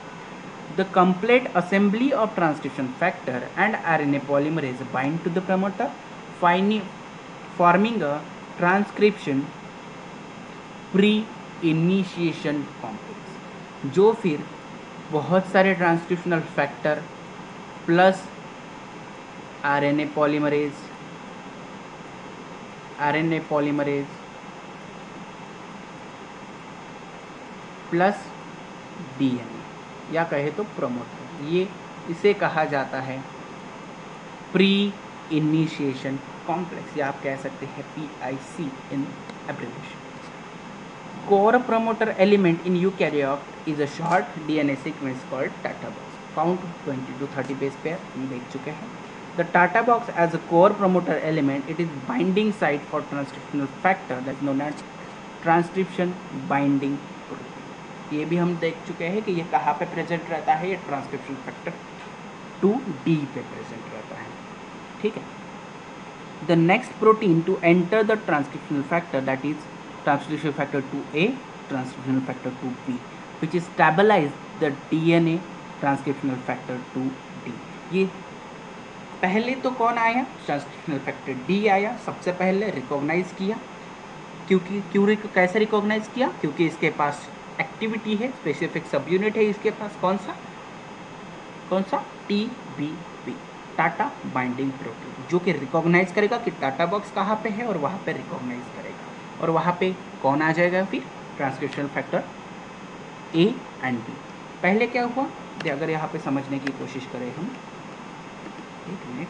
The complete assembly of transcription factor and RNA polymerase bind to the promoter, forming a transcription pre-initiation complex, जो फिर बहुत सारे transcriptional factor plus RNA polymerase plus DNA या कहे तो promoter, ये इसे कहा जाता है प्री इनिशिएशन कॉम्प्लेक्स, या आप कह सकते हैं PIC in abbreviation. Core promoter element in eukaryote is a short DNA sequence called Tata box, found 20 to 30 base pair हम देख चुके हैं. The Tata box as a core promoter element, it is binding site for transcriptional factor that is known as transcription binding protein. ये भी हम देख चुके हैं कि ये कहाँ पे प्रेजेंट रहता है, ये ट्रांसक्रिप्शन फैक्टर 2D पे प्रेजेंट रहता है. ठीक है. The next protein to enter the transcriptional factor, that is transcription factor 2A, transcription factor 2B, which is stabilize the DNA transcriptional factor 2D. ये पहले तो कौन आया, ट्रांसक्रिप्शनल फैक्टर D आया, सबसे पहले रिकॉग्नाइज किया. कैसे रिकॉग्नाइज किया? क्योंकि इसके पास एक्टिविटी है, स्पेसिफिक सब यूनिट है इसके पास. कौन सा TBP, टाटा बाइंडिंग प्रोटीन, जो कि रिकॉग्नाइज करेगा कि टाटा बॉक्स कहाँ पे है और वहाँ पे रिकॉग्नाइज करेगा. और वहाँ पे कौन आ जाएगा फिर, transcriptional factor A and B. पहले क्या हुआ, अगर यहाँ पे समझने की कोशिश करें हम, एक मिनट,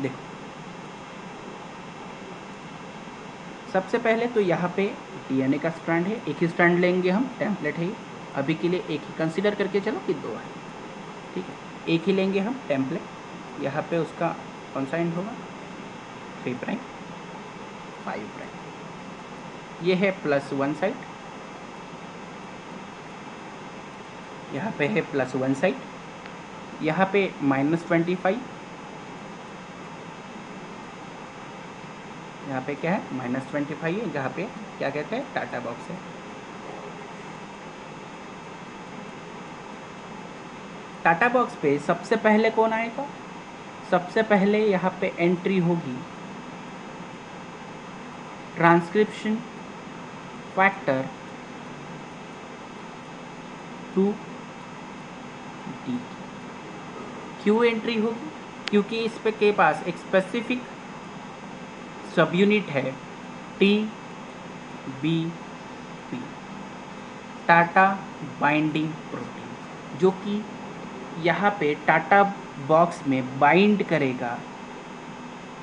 देखो सबसे पहले तो यहाँ पे DNA का स्ट्रैंड है, एक ही स्ट्रैंड लेंगे हम, टेम्पलेट है अभी के लिए एक ही कंसीडर करके चलो कि 2 है. ठीक है, एक ही लेंगे हम टेम्पलेट. यहाँ पे उसका कौन सा एंड होगा, 3 प्राइम 5 प्राइम. ये है +1 साइड, यहाँ पे है +1 साइड, यहाँ पे -25, यहाँ पे क्या है -25 है, जहाँ पे क्या कहते हैं टाटा बॉक्स है. टाटा बॉक्स पे सबसे पहले कौन आएगा, सबसे पहले यहाँ पे एंट्री होगी ट्रांसक्रिप्शन फैक्टर 2D. क्यों एंट्री होगी, क्योंकि इस पे के पास एक स्पेसिफिक सब यूनिट है TBP, टाटा बाइंडिंग प्रोटीन, जो कि यहाँ पे टाटा बॉक्स में बाइंड करेगा,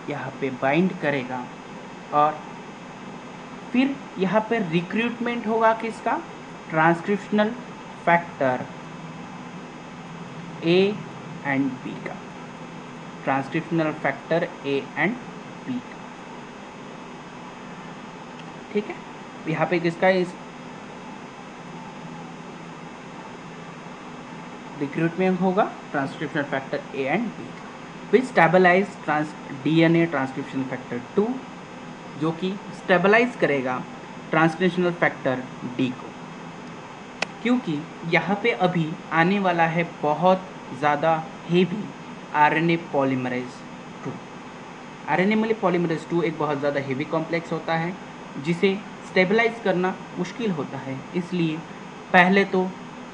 यहाँ पे बाइंड करेगा. और फिर यहाँ पे रिक्रूटमेंट होगा किसका, transcriptional factor A and B का, transcriptional factor A and B का. ठीक है, यहाँ पे किसका इस रिक्रूटमेंट होगा, transcriptional factor A and B, which stabilize DNA transcription factor 2, जो कि स्टेबलाइज करेगा ट्रांसक्रिप्शनल फैक्टर D को. क्योंकि यहाँ पे अभी आने वाला है बहुत ज़्यादा heavy RNA polymerase 2. RNA polymerase 2 एक बहुत ज़्यादा हेवी कॉम्प्लेक्स होता है, जिसे स्टेबलाइज करना मुश्किल होता है. इसलिए पहले तो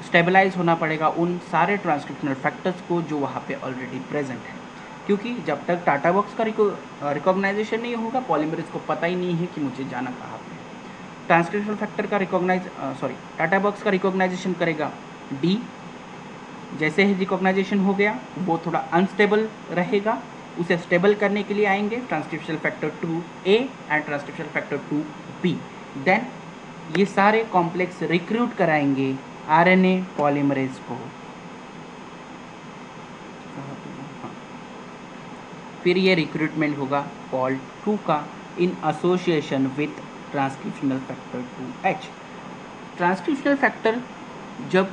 स्टेबलाइज होना पड़ेगा उन सारे ट्रांसक्रिप्शनल फैक्टर्स को जो वहाँ पे ऑलरेडी प्रेजेंट है. क्योंकि जब तक टाटा बॉक्स का रिकॉग्नाइजेशन नहीं होगा, पॉलीमरेज को पता ही नहीं है कि मुझे जाना कहाँ पे. ट्रांसक्रिप्शनल फैक्टर का टाटा बॉक्स का रिकॉग्नाइजेशन करेगा D. जैसे ही रिकॉग्नाइजेशन हो गया, वो थोड़ा अनस्टेबल रहेगा, उसे स्टेबल करने के लिए आएंगे transcriptional factor 2A and transcriptional factor 2B. Then ये सारे कॉम्प्लेक्स रिक्रूट कराएंगे RNA पॉलीमरेज को. फिर ये रिक्रूटमेंट होगा पॉल 2 का in association with transcriptional factor 2H. Transcriptional factor जब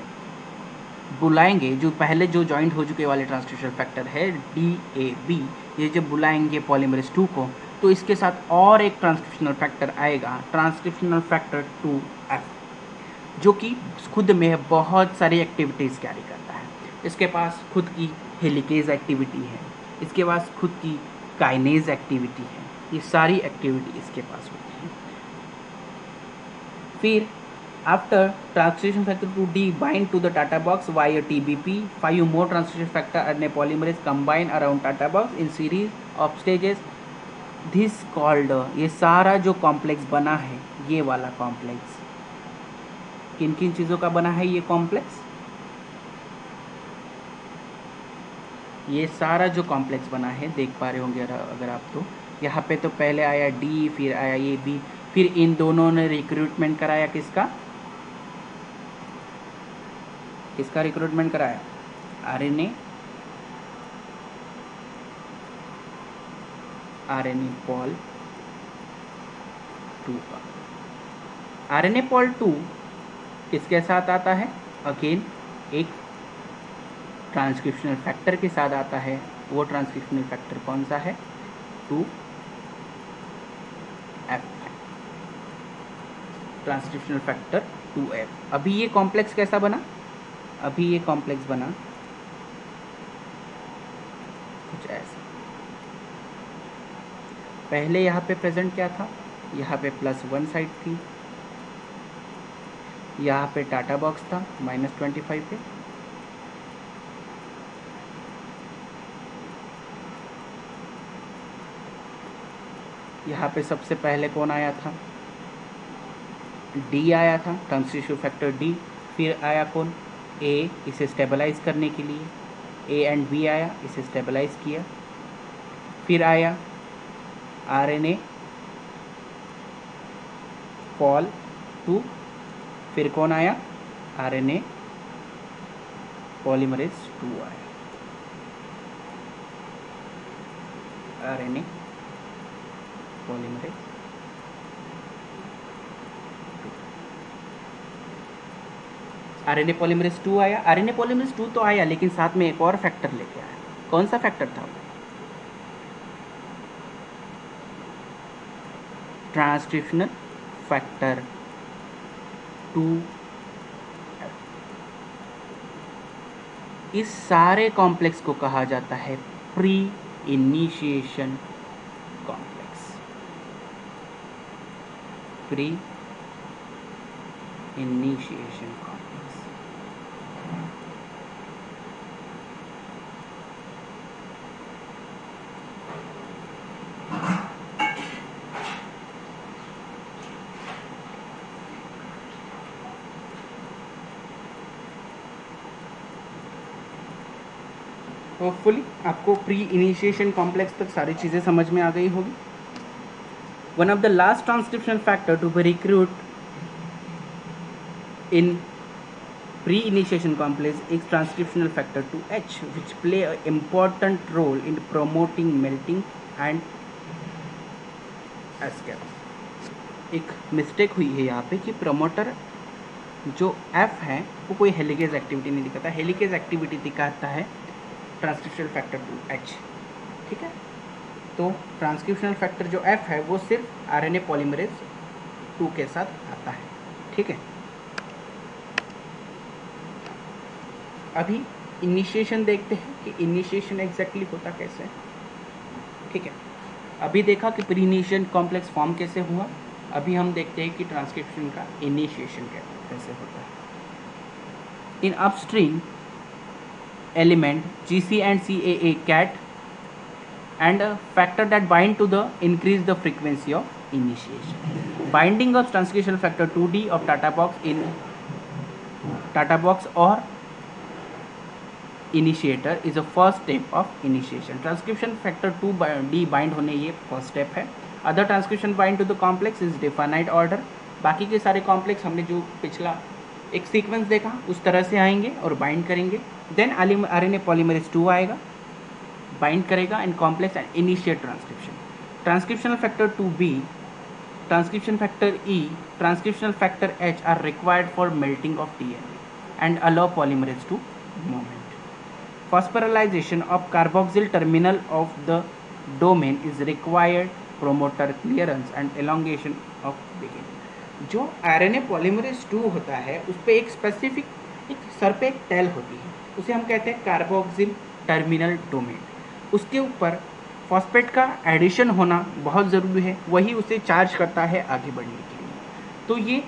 बुलाएंगे, जो पहले जो जॉइंट हो चुके वाले ट्रांसक्रिप्शनल फैक्टर है DAB, ये जब बुलाएंगे पॉलीमरेज 2 को, तो इसके साथ और एक ट्रांसक्रिप्शनल फैक्टर आएगा, ट्रांसक्रिप्शनल फैक्टर 2F, जो कि खुद में बहुत सारी एक्टिविटीज़ कैरी करता है। इसके पास खुद की हेलिकेज एक्टिविटी है, इसके पास खुद की काइनेज एक्टिविटी है, ये सारी एक्टिविटी इसके पास होती है। फिर after transcription factor 2D bind to the Tata box via TBP, 5 more transcription factor RNA polymerase combine around Tata box in series of stages. This called, ये सारा जो कॉम्प्लेक्स बना है, ये वाला कॉम्प्लेक्स किन किन चीज़ों का बना है? ये कॉम्प्लेक्स, ये सारा जो कॉम्प्लेक्स बना है देख पा रहे होंगे अगर आप, तो यहाँ पे तो पहले आया डी, फिर आया ये बी, फिर इन दोनों ने रिक्रूटमेंट कराया किसका रिक्रूटमेंट कराया? आरएनए पॉल 2 का। आरएनए पॉल 2 किसके साथ आता है? अगेन एक ट्रांसक्रिप्शनल फैक्टर के साथ आता है। वो ट्रांसक्रिप्शनल फैक्टर कौन सा है? 2F, transcriptional factor 2F। अभी ये कॉम्प्लेक्स कैसा बना? अभी ये कॉम्प्लेक्स बना कुछ ऐसा। पहले यहाँ पे प्रेजेंट क्या था? यहाँ पे +1 साइड थी, यहाँ पे टाटा बॉक्स था -25 पे, यहाँ पे सबसे पहले कौन आया था? डी आया था, ट्रांसक्रिप्शन फैक्टर डी। फिर आया कौन? ए, इसे स्टेबलाइज करने के लिए ए एंड बी आया, इसे स्टेबलाइज किया। फिर आया आरएनए पॉल 2, फिर कौन आया? आरएनए पॉलीमरेज 2 आया, आरएनए पॉलीमरेज 2। आरएनए पॉलीमरेज 2 आया। आरएनए पॉलीमरेज 2 तो आया, लेकिन साथ में एक और फैक्टर लेके आया। कौन सा फैक्टर था? Transcriptional factor 2। इस सारे कॉम्प्लेक्स को कहा जाता है pre initiation complex, pre initiation complex. Hopefully आपको प्री इनिशिएशन कॉम्प्लेक्स तक सारी चीज़ें समझ में आ गई होगी। One of the last transcription factor to be recruit in pre initiation complex is transcriptional factor 2H, which play an important role in promoting melting and escape. एक मिस्टेक हुई है यहाँ पे कि प्रमोटर जो F है वो कोई हेलिकेज एक्टिविटी नहीं दिखाता, हेलिकेज एक्टिविटी दिखाता है ट्रांसक्रिप्शनल फैक्टर 2H। ठीक है, तो ट्रांसक्रिप्शनल फैक्टर जो F है वो सिर्फ आरएनए पॉलीमरेज 2 के साथ आता है। ठीक है, अभी इनिशिएशन देखते हैं कि इनिशिएशन एग्जैक्टली होता कैसे है। ठीक है, अभी देखा कि प्री इनिशिएशन कॉम्प्लेक्स फॉर्म कैसे हुआ, अभी हम देखते हैं कि ट्रांसक्रिप्शन का इनिशिएशन कैसे होता है। इन upstream element GC and CAA cat and a factor that bind to the increase the frequency of initiation. Binding of transcription factor 2D of Tata box in Tata box or initiator is the first step of initiation. Transcription factor 2D bind होने ये first step है। Other transcription bind to the complex is definite order. बाकी के सारे complex हमने जो पिछला एक सीक्वेंस देखा उस तरह से आएंगे और बाइंड करेंगे। देन आरएनए पॉलीमरेज 2 आएगा, बाइंड करेगा and complex and initiate transcription. Transcriptional factor 2B, transcription factor E, transcriptional factor H are required for melting of DNA and allow polymerase to movement. Phosphorylation of carboxyl terminal of the domain is required promoter clearance and elongation of begin। जो RNA polymerase 2 होता है उस पर एक specific एक sir पे एक tell होती है, उसे हम कहते हैं कार्बोक्सिल टर्मिनल डोमेन। उसके ऊपर फॉस्फेट का एडिशन होना बहुत ज़रूरी है, वही उसे चार्ज करता है आगे बढ़ने के लिए। तो ये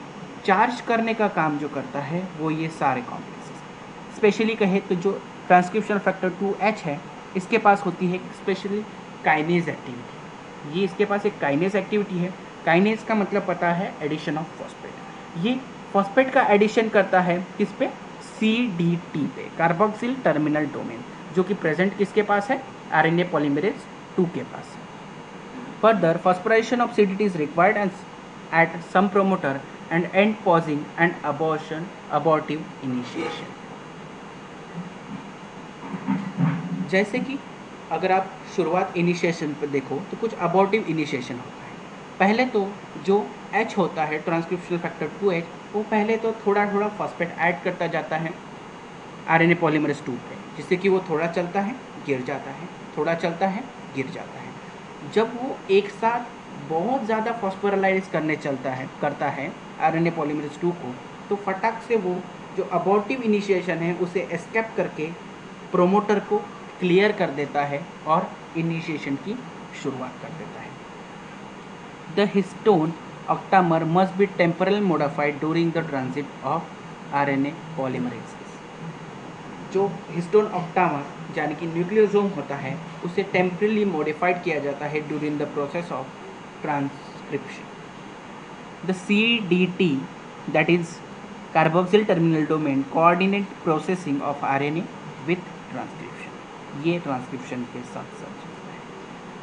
चार्ज करने का काम जो करता है वो ये सारे कॉम्प्लेक्सेस। स्पेशली कहे तो जो ट्रांसक्रिप्शन फैक्टर 2H है इसके पास होती है स्पेशली काइनेज एक्टिविटी। ये इसके पास एक काइनेज एक्टिविटी है। काइनेज का मतलब पता है एडिशन ऑफ फॉस्फेट। ये फॉस्फेट का एडिशन करता है किस पे? CDT पे, कार्बोक्सिल टर्मिनल डोमेन, जो कि प्रेजेंट किसके पास है? RNA पॉलीमरेज 2 के पास। Further phosphorylation of CDT is required at some promoter and and pausing and abortive initiation. जैसे कि अगर आप शुरुआत इनिशिएशन पर देखो तो कुछ अबॉर्टिव इनिशिएशन होता है। पहले तो जो H होता है ट्रांसक्रिप्शनल फैक्टर 2H, वो पहले तो थोड़ा थोड़ा फॉस्फेट ऐड करता जाता है RNA पॉलीमरेज 2 पे, जिससे कि वो थोड़ा चलता है गिर जाता है, थोड़ा चलता है गिर जाता है। जब वो एक साथ बहुत ज़्यादा फॉस्फोराइलाइज करता है RNA पॉलीमरेज 2 को, तो फटाक से वो जो अबॉर्टिव इनिशिएशन है उसे एस्केप करके प्रोमोटर को क्लियर कर देता है और इनिशिएशन की शुरुआत कर देता है। The histone octamer must be temporarily modified during the transit of RNA polymerases। जो हिस्टोन ऑक्टामर यानी कि न्यूक्लियोसोम होता है उसे टेम्परली मॉडिफाइड किया जाता है during the process of transcription. The CDT that is carboxyl terminal domain coordinate processing of RNA with transcription. ये ट्रांसक्रिप्शन के साथ साथ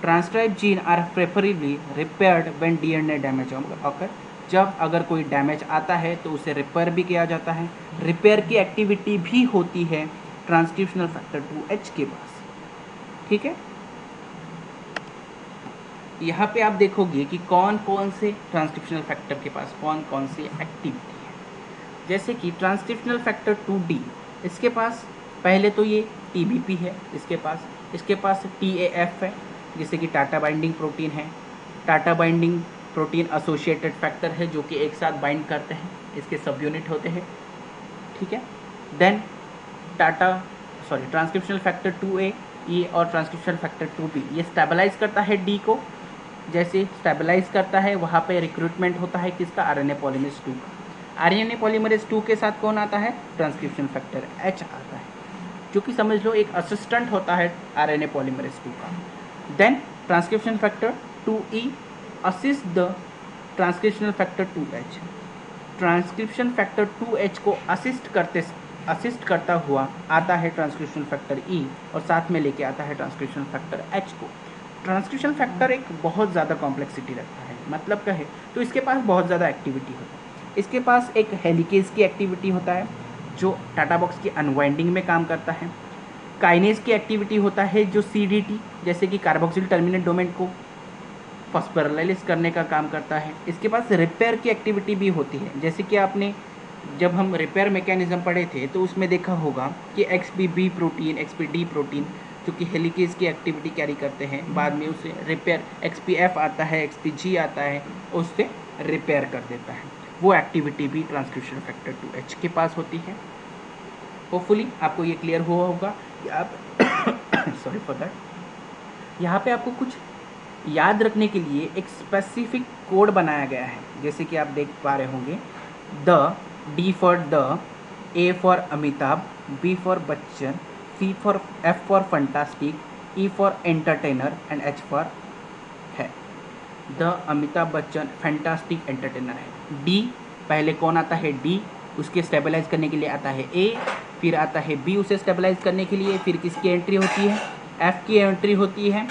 transcribe gene are preferably repaired when DNA damage occur. जब अगर कोई डैमेज आता है तो उसे रिपेयर भी किया जाता है। रिपेयर की एक्टिविटी भी होती है ट्रांसक्रिप्शनल फैक्टर 2H के पास। ठीक है, यहाँ पे आप देखोगे कि कौन कौन से ट्रांसक्रिप्शनल फैक्टर के पास कौन कौन सी एक्टिविटी है। जैसे कि ट्रांसक्रिप्शनल फैक्टर 2D, इसके पास पहले तो ये TBP है, इसके पास TAF है जिससे कि टाटा बाइंडिंग प्रोटीन है। TATA binding protein associated factor है जो कि एक साथ बाइंड करते हैं, इसके सब यूनिट होते हैं। ठीक है, देन ट्रांसक्रिप्शनल फैक्टर 2A ये और ट्रांसक्रिप्शनल फैक्टर 2B ये स्टेबलाइज करता है D को। जैसे स्टेबलाइज करता है वहाँ पे रिक्रूटमेंट होता है किसका? RNA पॉलीमरेज 2 का। RNA पॉलीमरेज 2 के साथ कौन आता है? ट्रांसक्रिप्शन फैक्टर H आता है, जो कि समझ लो एक असिस्टेंट होता है RNA पॉलीमरेज 2 का। Then transcription factor 2E assist the transcriptional factor 2H। Transcription factor 2H को असिस्ट करता हुआ आता है ट्रांसक्रिप्शन फैक्टर E और साथ में लेके आता है ट्रांसक्रिप्शन फैक्टर H को। ट्रांसक्रिप्शन फैक्टर एक बहुत ज़्यादा कॉम्प्लेक्सिटी रखता है, मतलब कहे तो इसके पास बहुत ज़्यादा एक्टिविटी होता है। इसके पास एक हेलिकेज की एक्टिविटी होता है जो टाटा बॉक्स की अनवाइंडिंग में काम करता है। काइनेज की एक्टिविटी होता है जो CDT जैसे कि कार्बोक्सिल टर्मिनल डोमेन को फॉस्फोराइलाइज करने का काम करता है। इसके पास रिपेयर की एक्टिविटी भी होती है, जैसे कि आपने जब हम रिपेयर मैकेनिज्म पढ़े थे तो उसमें देखा होगा कि XPB प्रोटीन, XPD प्रोटीन जो कि हेलिकेज की एक्टिविटी कैरी करते हैं, बाद में उसे रिपेयर XPF आता है, XPG आता है, उससे रिपेयर कर देता है। वो एक्टिविटी भी ट्रांसक्रिप्शन फैक्टर 2H के पास होती है। होपफुली आपको ये क्लियर हुआ होगा कि आप सॉरी फॉर दैट। यहाँ पे आपको कुछ याद रखने के लिए एक स्पेसिफिक कोड बनाया गया है, जैसे कि आप देख पा रहे होंगे the, D for the, A for Amitabh, B for Bachchan, F for fantastic, E for entertainer and H for है। The Amitabh Bachchan fantastic entertainer है। D पहले कौन आता है? D, उसके स्टेबलाइज करने के लिए आता है A, फिर आता है B उसे स्टेबलाइज करने के लिए, फिर किसकी एंट्री होती है? F की एंट्री होती है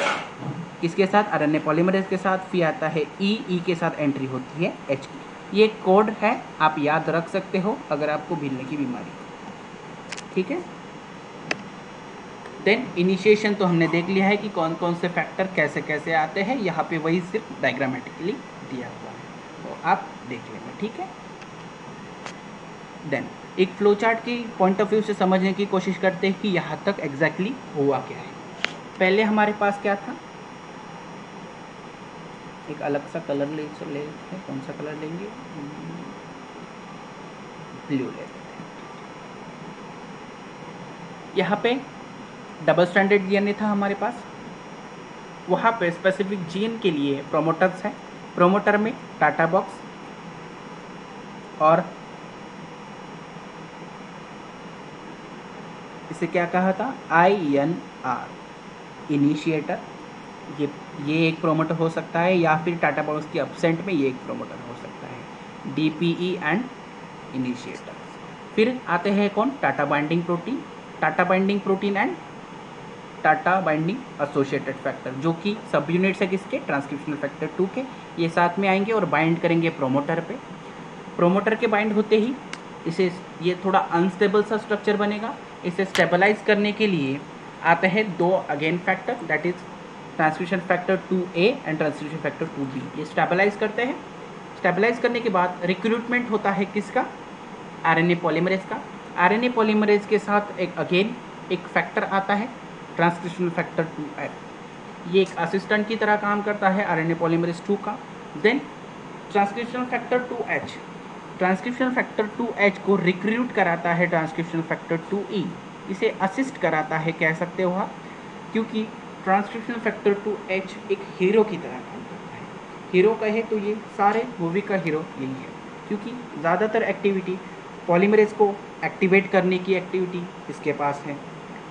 किसके साथ? RNA पॉलीमरेज के साथ। फिर आता है E के साथ एंट्री होती है H की। ये कोड है, आप याद रख सकते हो अगर आपको भूलने की बीमारी। ठीक है, देन इनिशिएशन तो हमने देख लिया है कि कौन कौन से फैक्टर कैसे कैसे आते हैं, यहाँ पे वही सिर्फ डायग्रामेटिकली दिया हुआ है, तो आप देख लेंगे। ठीक है, देन एक फ्लो चार्ट की पॉइंट ऑफ व्यू से समझने की कोशिश करते हैं कि यहाँ तक एग्जैक्टली हुआ क्या है। पहले हमारे पास क्या था? एक अलग सा कलर ले लेते हैं। कौन सा कलर लेंगे? ब्लू ले लेते हैं। यहाँ पे डबल स्ट्रैंडेड डीएनए था हमारे पास, वहाँ पे स्पेसिफिक जीन के लिए प्रोमोटर्स हैं। प्रोमोटर में टाटा बॉक्स और इसे क्या कहा था? INR, initiator. ये एक प्रोमोटर हो सकता है, या फिर टाटा बॉक्स के एब्सेंट में ये एक प्रोमोटर हो सकता है। DPE and initiator. फिर आते हैं कौन? Tata binding protein, Tata binding protein and TATA binding associated factor, जो कि सब यूनिट्स है किसके? ट्रांसक्रिप्शनल फैक्टर 2 के। ये साथ में आएंगे और बाइंड करेंगे प्रोमोटर पे। प्रोमोटर के बाइंड होते ही इसे ये थोड़ा अनस्टेबल सा स्ट्रक्चर बनेगा। इसे स्टेबलाइज करने के लिए आते हैं दो again factor, that is transcription factor 2A and transcription factor 2B। ये स्टेबलाइज करते हैं। स्टेबलाइज करने के बाद रिक्रूटमेंट होता है किसका? RNA पॉलीमरेज का। RNA पॉलीमरेज के साथ एक फैक्टर आता है, ट्रांसक्रिप्शनल फैक्टर 2F। ये एक असिस्टेंट की तरह काम करता है RNA पॉलीमरेज 2 का। Then transcriptional factor 2H, transcription factor 2H को रिक्रूट कराता है ट्रांसक्रिप्शन फैक्टर 2E। इसे असिस्ट कराता है कह सकते हो आप, क्योंकि ट्रांसक्रिप्शन फैक्टर 2H एक हीरो की तरह काम करता है। हीरो कहे तो ये सारे मूवी का हीरो यही है, क्योंकि ज़्यादातर एक्टिविटी पॉलीमरेज को एक्टिवेट करने की एक्टिविटी इसके पास है,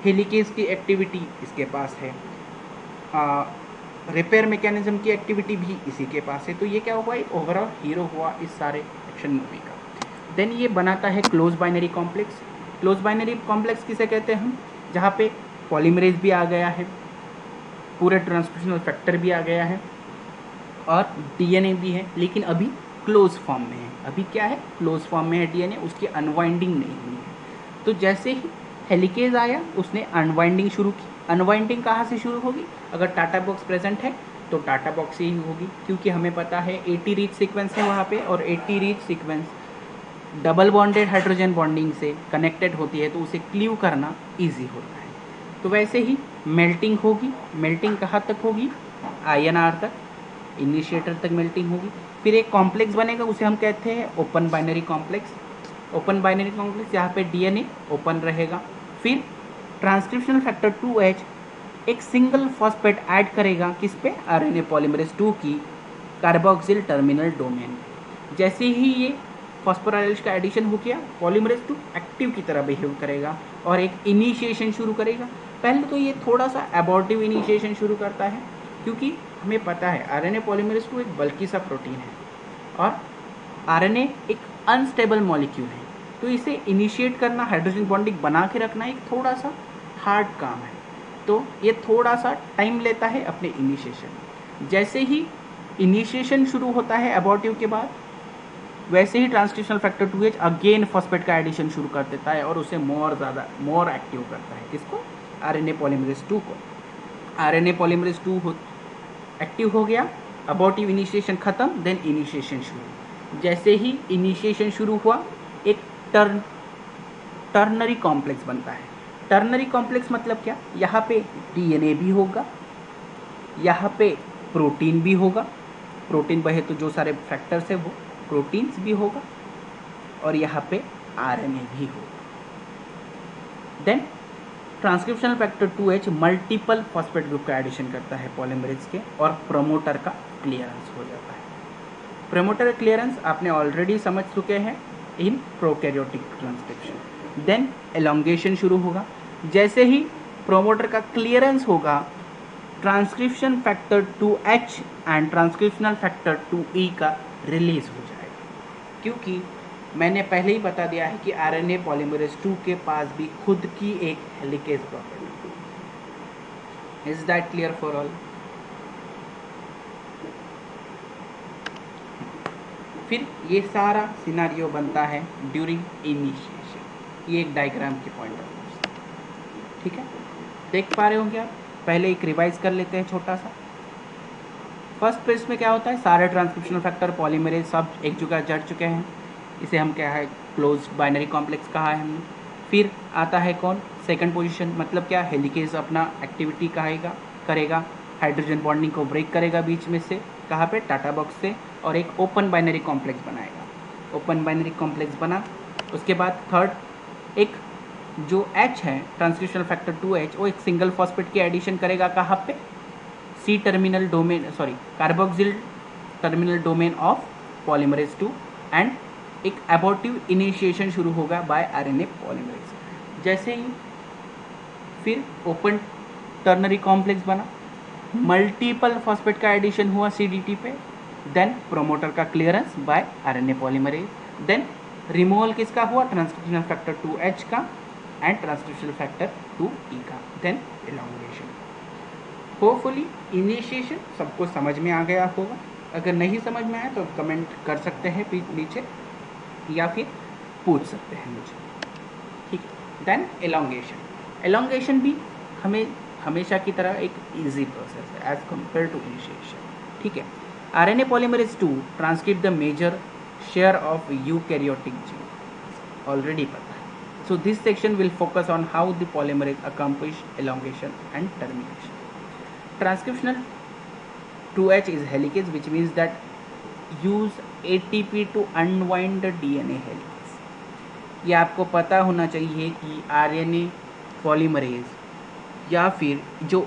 हेलिकेज की एक्टिविटी इसके पास है, रिपेयर मैकेनिज्म की एक्टिविटी भी इसी के पास है। तो ये क्या हुआ? एक ओवरऑल हीरो हुआ इस सारे एक्शन मूवी का। देन ये बनाता है close binary complex. Close binary complex किसे कहते हैं हम? जहाँ पे पॉलीमरेज भी आ गया है, पूरे ट्रांसक्रिप्शनल फैक्टर भी आ गया है और DNA भी है, लेकिन अभी क्लोज फॉर्म में है। अभी क्या है? क्लोज फॉर्म में है DNA, उसकी अनवाइंडिंग नहीं हुई है। तो जैसे ही हेलिकेज आया उसने अनवाइंडिंग शुरू की। अनवाइंडिंग कहाँ से शुरू होगी? अगर टाटा बॉक्स प्रेजेंट है तो टाटा बॉक्स से ही होगी, क्योंकि हमें पता है 80 रीच सीक्वेंस है वहाँ पे, और 80 reach sequence double bonded hydrogen bonding से कनेक्टेड होती है, तो उसे क्लीव करना ईजी होता है। तो वैसे ही मेल्टिंग होगी। मेल्टिंग कहाँ तक होगी? INR तक, इनिशिएटर तक मेल्टिंग होगी। फिर एक कॉम्प्लेक्स बनेगा, उसे हम कहते हैं open binary complex. Open binary complex, यहाँ पे DNA ओपन रहेगा। फिर ट्रांसक्रिप्शनल फैक्टर 2H एक सिंगल फॉस्फेट ऐड करेगा किस पे? RNA पॉलीमरेज 2 की कार्बोक्सिल टर्मिनल डोमेन। जैसे ही ये फॉस्फोराइलेज का एडिशन हो गया, पॉलीमरेज 2 एक्टिव की तरह बिहेव करेगा और एक इनिशिएशन शुरू करेगा। पहले तो ये थोड़ा सा एबॉर्टिव इनिशिएशन शुरू करता है, क्योंकि हमें पता है RNA पॉलीमरेज 2 एक बल्कि सा प्रोटीन है और RNA एक अनस्टेबल मॉलिक्यूल है, तो इसे इनिशिएट करना, हाइड्रोजन बॉन्डिंग बना के रखना एक थोड़ा सा हार्ड काम है। तो ये थोड़ा सा टाइम लेता है अपने इनिशिएशन। जैसे ही इनिशिएशन शुरू होता है एबॉर्टिव के बाद, वैसे ही transcriptional factor 2H again phosphate का एडिशन शुरू कर देता है और उसे मोर एक्टिव करता है। किसको? RNA पॉलीमरेज 2 को। RNA पॉलीमरेज 2 एक्टिव हो गया, अबॉर्टिव इनिशिएशन खत्म, देन इनिशिएशन शुरू। जैसे ही इनिशिएशन शुरू हुआ, एक टर्नरी कॉम्प्लेक्स बनता है। टर्नरी कॉम्प्लेक्स मतलब क्या? यहाँ पे DNA भी होगा, यहाँ पे प्रोटीन भी होगा, प्रोटीन बहे तो जो सारे फैक्टर्स है वो प्रोटीन्स भी होगा, और यहाँ पे RNA भी होगा। Then transcriptional factor 2H multiple phosphate group का एडिशन करता है पॉलीमरेज के, और प्रमोटर का क्लियरेंस हो जाता है। प्रमोटर क्लियरेंस आपने ऑलरेडी समझ चुके हैं in prokaryotic transcription. Then elongation शुरू होगा। जैसे ही प्रोमोटर का क्लियरेंस होगा, transcription factor 2H and transcriptional factor 2E का रिलीज हो जाएगा, क्योंकि मैंने पहले ही बता दिया है कि RNA पॉलीमरेज 2 के पास भी खुद की एक हेलिकेज प्रॉपर्टी है। Is that clear for all? फिर ये सारा सिनारियो बनता है ड्यूरिंग इनिशिएशन। ये एक डायग्राम के पॉइंट ऑफ व्यू से, ठीक है? देख पा रहे होंगे आप? पहले एक रिवाइज कर लेते हैं छोटा सा। फर्स्ट पेज में क्या होता है? सारे ट्रांसक्रिप्शनल फैक्टर पॉलीमरेज सब एक जगह जड़ चुके हैं। इसे हम क्या है? क्लोज बाइनरी कॉम्प्लेक्स कहा है हमने। फिर आता है कौन? सेकंड पोजीशन, मतलब क्या? हेलिकेज अपना एक्टिविटी करेगा, हाइड्रोजन बॉन्डिंग को ब्रेक करेगा बीच में से, कहाँ पे, टाटा बॉक्स से, और एक ओपन बाइनरी कॉम्प्लेक्स बनाएगा। ओपन बाइनरी कॉम्प्लेक्स बना, उसके बाद थर्ड एक जो H है ट्रांसक्रिप्शनल फैक्टर 2H, वो एक सिंगल फॉस्फेट की एडिशन करेगा कहाँ पे, C terminal domain, sorry carboxyl terminal domain of polymerase 2, and एक एबॉर्टिव इनिशिएशन शुरू होगा बाय RNA पॉलीमरेज। जैसे ही फिर ओपन टर्नरी कॉम्प्लेक्स बना, मल्टीपल फॉस्फेट का एडिशन हुआ CDT पे, देन प्रोमोटर का clearance by RNA polymerase, then removal किसका हुआ, ट्रांसक्रिप्शनल फैक्टर 2H का एंड ट्रांसक्रिप्शनल फैक्टर 2E का, देन एलोंगेशन। होपफुली इनिशिएशन सबको समझ में आ गया होगा। अगर नहीं समझ में आया तो कमेंट कर सकते हैं नीचे, या फिर पूछ सकते हैं मुझे, ठीक है। Then elongation. एलोंगेशन भी हमें हमेशा की तरह एक इजी प्रोसेस है एज कम्पेयर टू इनिशिएशन, ठीक है। RNA polymerase 2 transcript the major share of eukaryotic gene, already पता है। So this section will focus on how the polymerase accomplish elongation and termination. Transcriptional 2H is helicase, which means that use ATP to unwind the DNA helicase. ये आपको पता होना चाहिए कि RNA polymerase या फिर जो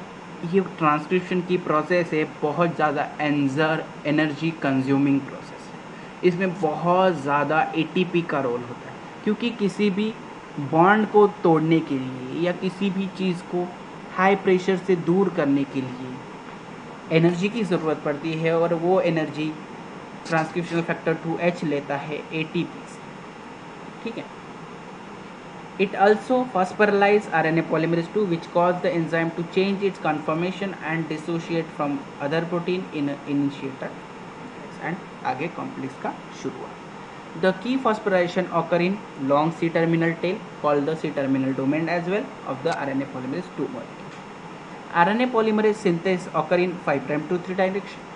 ये ट्रांसक्रिप्शन की प्रोसेस है बहुत ज़्यादा एनर्जी कंज्यूमिंग प्रोसेस है। इसमें बहुत ज़्यादा ATP का रोल होता है, क्योंकि किसी भी बॉन्ड को तोड़ने के लिए या किसी भी चीज़ को हाई प्रेशर से दूर करने के लिए एनर्जी की ज़रूरत पड़ती है, और वो एनर्जी ट्रांसक्रिप्शनल फैक्टर 2H लेता है ATP से, ठीक है। It also phosphorylate RNA polymerase 2 which cause the enzyme to change its conformation and dissociate from other protein in initiator, and आगे कॉम्प्लेक्स का शुरुआत। The key phosphorylation occur in long C-terminal tail called the C-terminal domain as well of the RNA polymerase 2 molecule. RNA polymerase synthesis occur in 5' to 3' direction,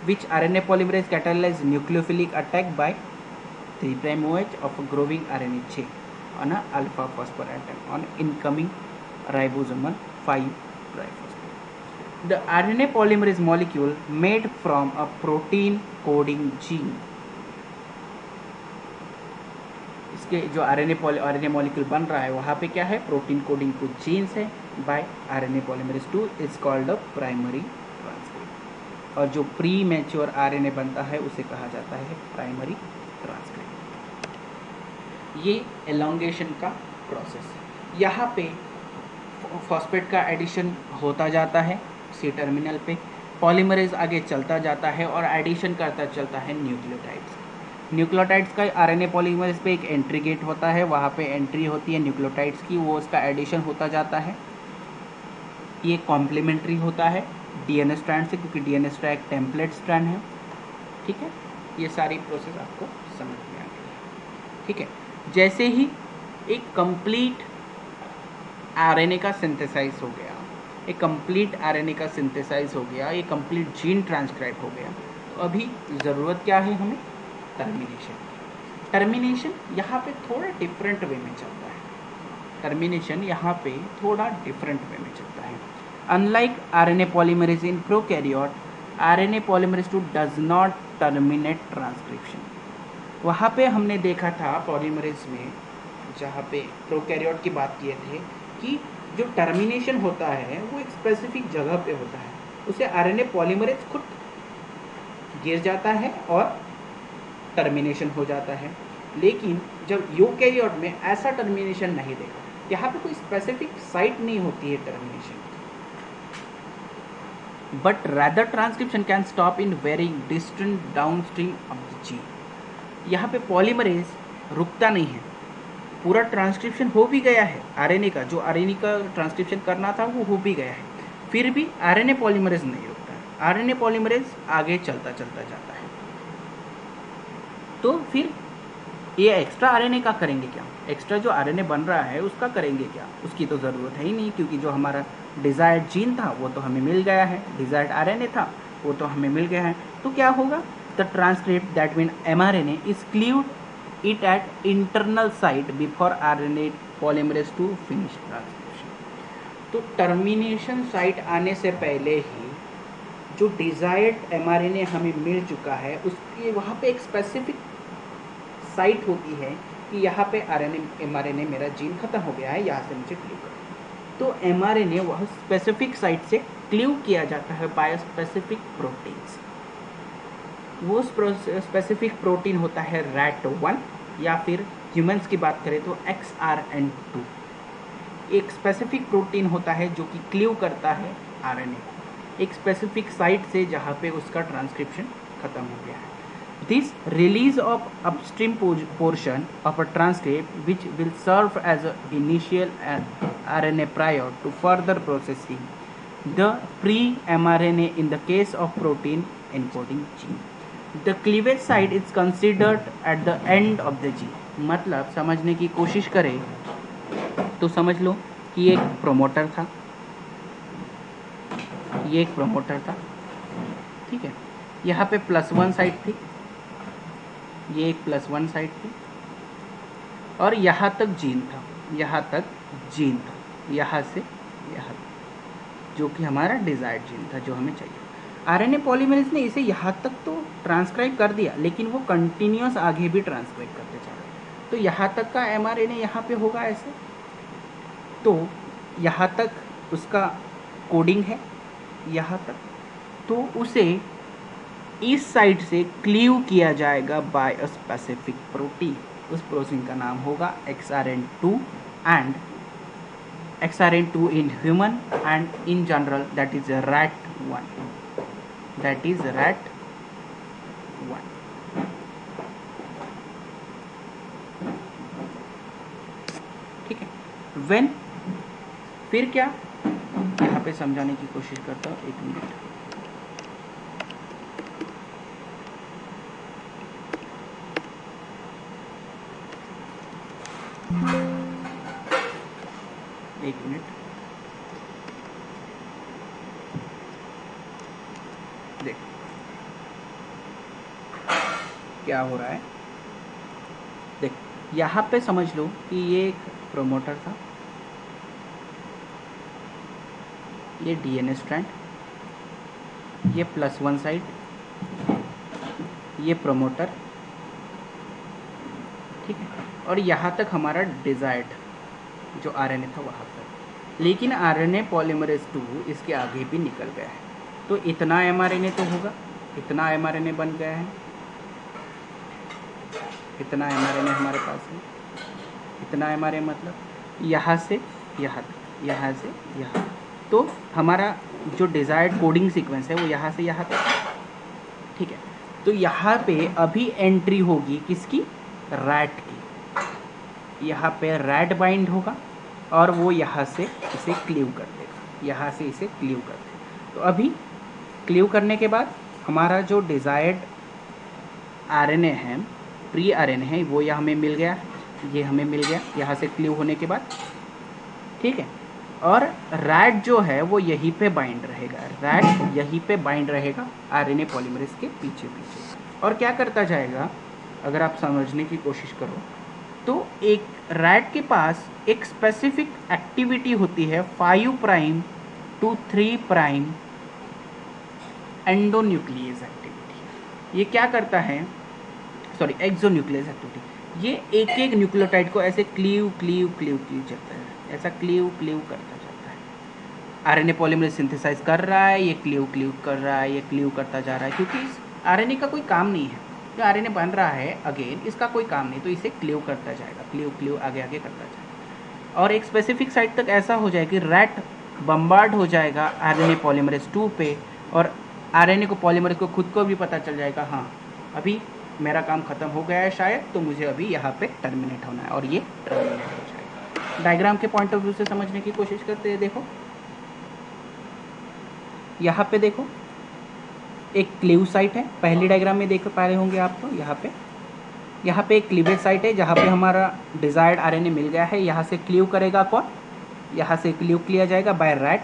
which RNA polymerase catalyze nucleophilic attack by 3' OH of a growing RNA chain on a alpha phosphoratom on incoming ribosomal 5' phosphate. The RNA polymerase molecule made from a protein coding gene. इसके जो RNA molecule बन रहा है वहाँ पे क्या है, protein coding कुछ जीन्स है by RNA polymerase 2 is called a primary transcript, और जो प्री मैच्योर RNA बनता है उसे कहा जाता है प्राइमरी ट्रांसक्रिप्ट। ये एलोंगेशन का प्रोसेस है। यहाँ पे फॉस्फेट का एडिशन होता जाता है C टर्मिनल पे, पॉलीमरेज आगे चलता जाता है और एडिशन करता चलता है न्यूक्लियोटाइड्स। न्यूक्लियोटाइड्स का RNA पॉलीमरेज पे एक एंट्री गेट होता है, वहाँ पे एंट्री होती है न्यूक्लियोटाइड्स की, वो उसका एडिशन होता जाता है। ये कॉम्प्लीमेंट्री होता है DNA स्ट्रैंड से, क्योंकि DNA स्ट्रैंड एक टेम्पलेट स्ट्रैंड है, ठीक है। ये सारी प्रोसेस आपको समझ में आ गई है, ठीक है। जैसे ही एक कंप्लीट RNA का सिंथेसाइज हो गया, एक कंप्लीट RNA का सिंथेसाइज हो गया, ये कंप्लीट जीन ट्रांसक्राइब हो गया, तो अभी ज़रूरत क्या है हमें, टर्मिनेशन। टर्मिनेशन यहाँ पे थोड़ा डिफरेंट वे में चलता है। टर्मिनेशन यहाँ पे थोड़ा डिफरेंट वे में चलता है। Unlike RNA polymerase in prokaryote, RNA polymerase 2 does not terminate transcription. वहाँ पे हमने देखा था पॉलीमरेज में, जहाँ पे प्रोकैरियोट की बात किए थे, कि जो टर्मिनेशन होता है वो एक स्पेसिफिक जगह पे होता है, उसे RNA पॉलीमरेज खुद गिर जाता है और टर्मिनेशन हो जाता है। लेकिन जब यूकैरियोट में ऐसा टर्मिनेशन नहीं देखा, यहाँ पे कोई स्पेसिफिक साइट नहीं होती है termination, but rather transcription can stop in very distant downstream of the gene. यहाँ पे पॉलीमरेज रुकता नहीं है, पूरा ट्रांसक्रिप्शन हो भी गया है RNA का, जो RNA का ट्रांसक्रिप्शन करना था वो हो भी गया है, फिर भी RNA पॉलीमरेज नहीं रुकता है, RNA पॉलीमरेज आगे चलता चलता जाता है। तो फिर ये एक्स्ट्रा RNA का करेंगे क्या, एक्स्ट्रा जो RNA बन रहा है उसका करेंगे क्या, उसकी तो ज़रूरत है ही नहीं, क्योंकि जो हमारा डिज़ायर्ड जीन था वो तो हमें मिल गया है, डिज़ायर्ड RNA था वो तो हमें मिल गया है। तो क्या होगा, the transcript that mean mRNA is cleaved it at internal site before RNA polymerase 2 finish transcription. तो टर्मिनेशन साइट आने से पहले ही जो डिज़ायर्ड एमआरएनए हमें मिल चुका है उसकी वहाँ पे एक स्पेसिफिक साइट होती है कि यहाँ पे एमआरएनए मेरा जीन खत्म हो गया है, यहाँ से मुझे क्लीव करो। तो एमआरएनए वह स्पेसिफिक साइट से क्लीव किया जाता है बाय स्पेसिफिक प्रोटीन्स। वो स्पेसिफिक प्रोटीन होता है RAT1 या फिर ह्यूमंस की बात करें तो XRN2। एक स्पेसिफिक प्रोटीन होता है जो कि क्लीव करता है आरएनए को एक स्पेसिफिक साइट से जहाँ पे उसका ट्रांसक्रिप्शन खत्म हो गया है। This release of upstream portion of a transcript which will serve as a initial RNA prior to further processing the pre mRNA in the case of protein encoding gene. The cleavage site is considered at the end of the gene. मतलब समझने की कोशिश करें तो समझ लो कि ये एक प्रोमोटर था, ये एक प्रोमोटर था, ठीक है। यहाँ पे +1 साइट थी, ये एक +1 साइट थी और यहाँ तक जीन था, यहाँ तक जीन था, यहाँ से यहाँ तक, जो कि हमारा डिजायर्ड जीन था जो हमें चाहिए। आरएनए पॉलीमरेज ने इसे यहाँ तक तो ट्रांसक्राइब कर दिया, लेकिन वो कंटिन्यूस आगे भी ट्रांसक्राइब करते जा रहे। तो यहाँ तक का एमआरएनए यहाँ पे होगा ऐसे, तो यहाँ तक उसका कोडिंग है यहाँ तक, तो उसे इस साइड से क्लीव किया जाएगा बाय अ स्पेसिफिक प्रोटीन। उस प्रोटीन का नाम होगा XRN2 and XRN2 in human and in general that is RAT1, that is RAT1। ठीक है, व्हेन फिर क्या, यहाँ पे समझाने की कोशिश करता हूँ, 1 मिनट। देख क्या हो रहा है। देख यहाँ पे समझ लो कि ये एक प्रोमोटर था, ये डीएनए स्ट्रैंड, ये +1 साइड, ये प्रोमोटर, ठीक है। और यहाँ तक हमारा डिजायर्ड जो आरएनए था वहाँ पर, लेकिन आरएनए पॉलीमरेज 2 इसके आगे भी निकल गया है। तो इतना एमआरएनए तो होगा, इतना एमआरएनए बन गया है, इतना एमआरएनए हमारे पास है। इतना एमआरएनए मतलब यहाँ से यहाँ तक, यहाँ से यहाँ, तो हमारा जो डिजायर्ड कोडिंग सीक्वेंस है वो यहाँ से यहाँ तक, ठीक है। तो यहाँ पे अभी एंट्री होगी किसकी, रैट की। यहाँ पे रैट बाइंड होगा और वो यहाँ से इसे क्लीव कर देगा, यहाँ से इसे क्लीव कर देगा। तो अभी क्लीव करने के बाद हमारा जो डिजायर्ड आरएनए है, प्री आरएनए है, वो यह हमें मिल गया, ये हमें मिल गया यहाँ से क्लीव होने के बाद, ठीक है। और रैट जो है वो यहीं पे बाइंड रहेगा, रैट यहीं पे बाइंड रहेगा आरएनए पॉलीमरेज के पीछे पीछे। और क्या करता जाएगा, अगर आप समझने की कोशिश करो तो एक रैट के पास एक स्पेसिफिक एक्टिविटी होती है 5 prime to 3 prime endonuclease activity. ये क्या करता है, सॉरी एक्सोन्यूक्लियस एक्टिविटी। ये एक एक न्यूक्लियोटाइड को ऐसे क्लीव क्लीव क्लीव क्लीव चलता है, ऐसा क्लीव क्लीव करता जाता है। आरएनए पॉलीमरेज सिंथेसाइज कर रहा है, ये क्लीव क्लीव कर रहा है, ये क्लीव करता जा रहा है, क्योंकि इस आरएनए का कोई काम नहीं है। जो आरएनए बन रहा है अगेन, इसका कोई काम नहीं, तो इसे क्लीव करता जाएगा, क्लीव क्लीव आगे आगे करता जाएगा। और एक स्पेसिफिक साइट तक ऐसा हो जाए कि रैट बम्बार्ड हो जाएगा आरएनए पॉलीमरेज 2 पे, और आरएनए को पॉलीमरेज को खुद को भी पता चल जाएगा, हाँ अभी मेरा काम खत्म हो गया है शायद, तो मुझे अभी यहाँ पे टर्मिनेट होना है, और ये टर्मिनेट हो जाएगा। डायग्राम के पॉइंट ऑफ व्यू से समझने की कोशिश करते हैं। देखो यहाँ पे देखो एक क्लीव साइट है, पहली डायग्राम में देख पा रहे होंगे आप, तो यहाँ पे एक क्लीवेज साइट है जहाँ पे हमारा डिजायर्ड आरएनए मिल गया है। यहाँ से क्लीव करेगा कौन, यहाँ से क्लीव किया जाएगा बाय रैट,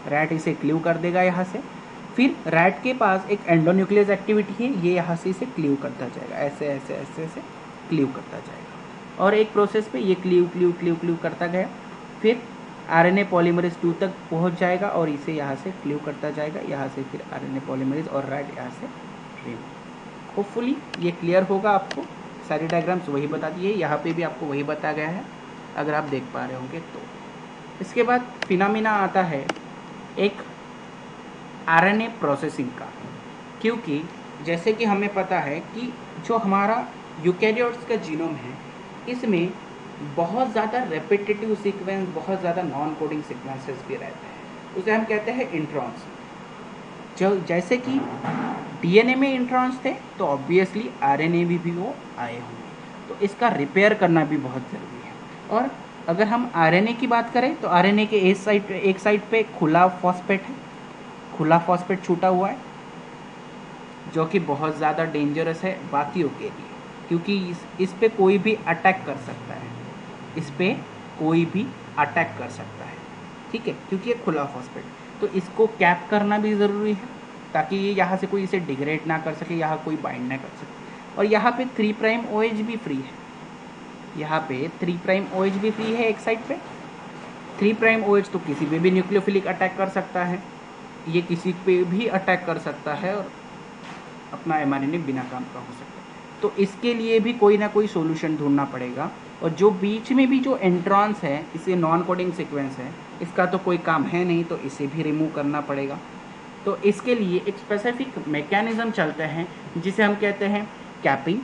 रैट इसे क्लीव कर देगा यहाँ से। फिर रैट के पास एक एंडोन्यूक्लियस एक्टिविटी है, ये यहाँ से इसे क्लीव करता जाएगा, ऐसे ऐसे ऐसे ऐसे क्लीव करता जाएगा। और एक प्रोसेस पे ये क्लीव क्लीव क्लीव क्लीव करता गया। फिर आरएनए पॉलीमरेज 2 तक पहुंच जाएगा और इसे यहाँ से क्लीव करता जाएगा, यहाँ से फिर आरएनए पॉलीमरेज और राइट यहाँ से रिमूव। होपफुली ये क्लियर होगा आपको। सारी डायग्राम्स वही बता दी है, यहाँ पे भी आपको वही बताया गया है अगर आप देख पा रहे होंगे तो। इसके बाद फिनोमिना आता है एक आरएनए प्रोसेसिंग का, क्योंकि जैसे कि हमें पता है कि जो हमारा यूकैरियोट्स का जीनोम है इसमें बहुत ज़्यादा रेपिटेटिव सीक्वेंस, बहुत ज़्यादा नॉन कोडिंग सीक्वेंसेस भी रहते हैं, उसे हम कहते हैं इंट्रॉन्स। जो जैसे कि डीएनए में इंट्रॉन्स थे तो ऑब्वियसली आरएनए में भी वो आए होंगे, तो इसका रिपेयर करना भी बहुत ज़रूरी है। और अगर हम आरएनए की बात करें तो आरएनए के एक साइड पे खुला फॉस्फेट है, खुला फॉस्फेट छूटा हुआ है, जो कि बहुत ज़्यादा डेंजरस है बाकियों के लिए, क्योंकि इस पे कोई भी अटैक कर सकता है, इस पे कोई भी अटैक कर सकता है, ठीक है, क्योंकि ये खुला फॉस्फेट। तो इसको कैप करना भी ज़रूरी है ताकि ये यहाँ से कोई इसे डिग्रेड ना कर सके, यहाँ कोई बाइंड ना कर सके। और यहाँ पे 3' OH भी फ्री है, यहाँ पे 3' OH भी फ्री है एक साइड पे। 3' OH तो किसी पे भी न्यूक्लियोफिलिक अटैक कर सकता है, ये किसी पे भी अटैक कर सकता है और अपना mRNA बिना काम का हो सकता है। तो इसके लिए भी कोई ना कोई सोल्यूशन ढूंढना पड़ेगा। और जो बीच में भी जो एंट्रॉन्स है, इसे नॉन कोडिंग सीक्वेंस है, इसका तो कोई काम है नहीं, तो इसे भी रिमूव करना पड़ेगा। तो इसके लिए एक स्पेसिफिक मैकेनिज्म चलते हैं जिसे हम कहते हैं कैपिंग,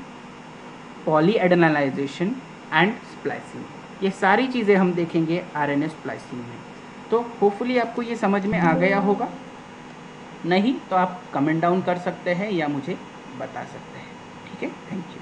पॉलीएडेनालाइजेशन एंड स्प्लाइसिंग। ये सारी चीज़ें हम देखेंगे आरएनए स्प्लाइसिंग में। तो होपफुली आपको ये समझ में आ गया होगा, नहीं तो आप कमेंट डाउन कर सकते हैं या मुझे बता सकते हैं, ठीक है। Thank you.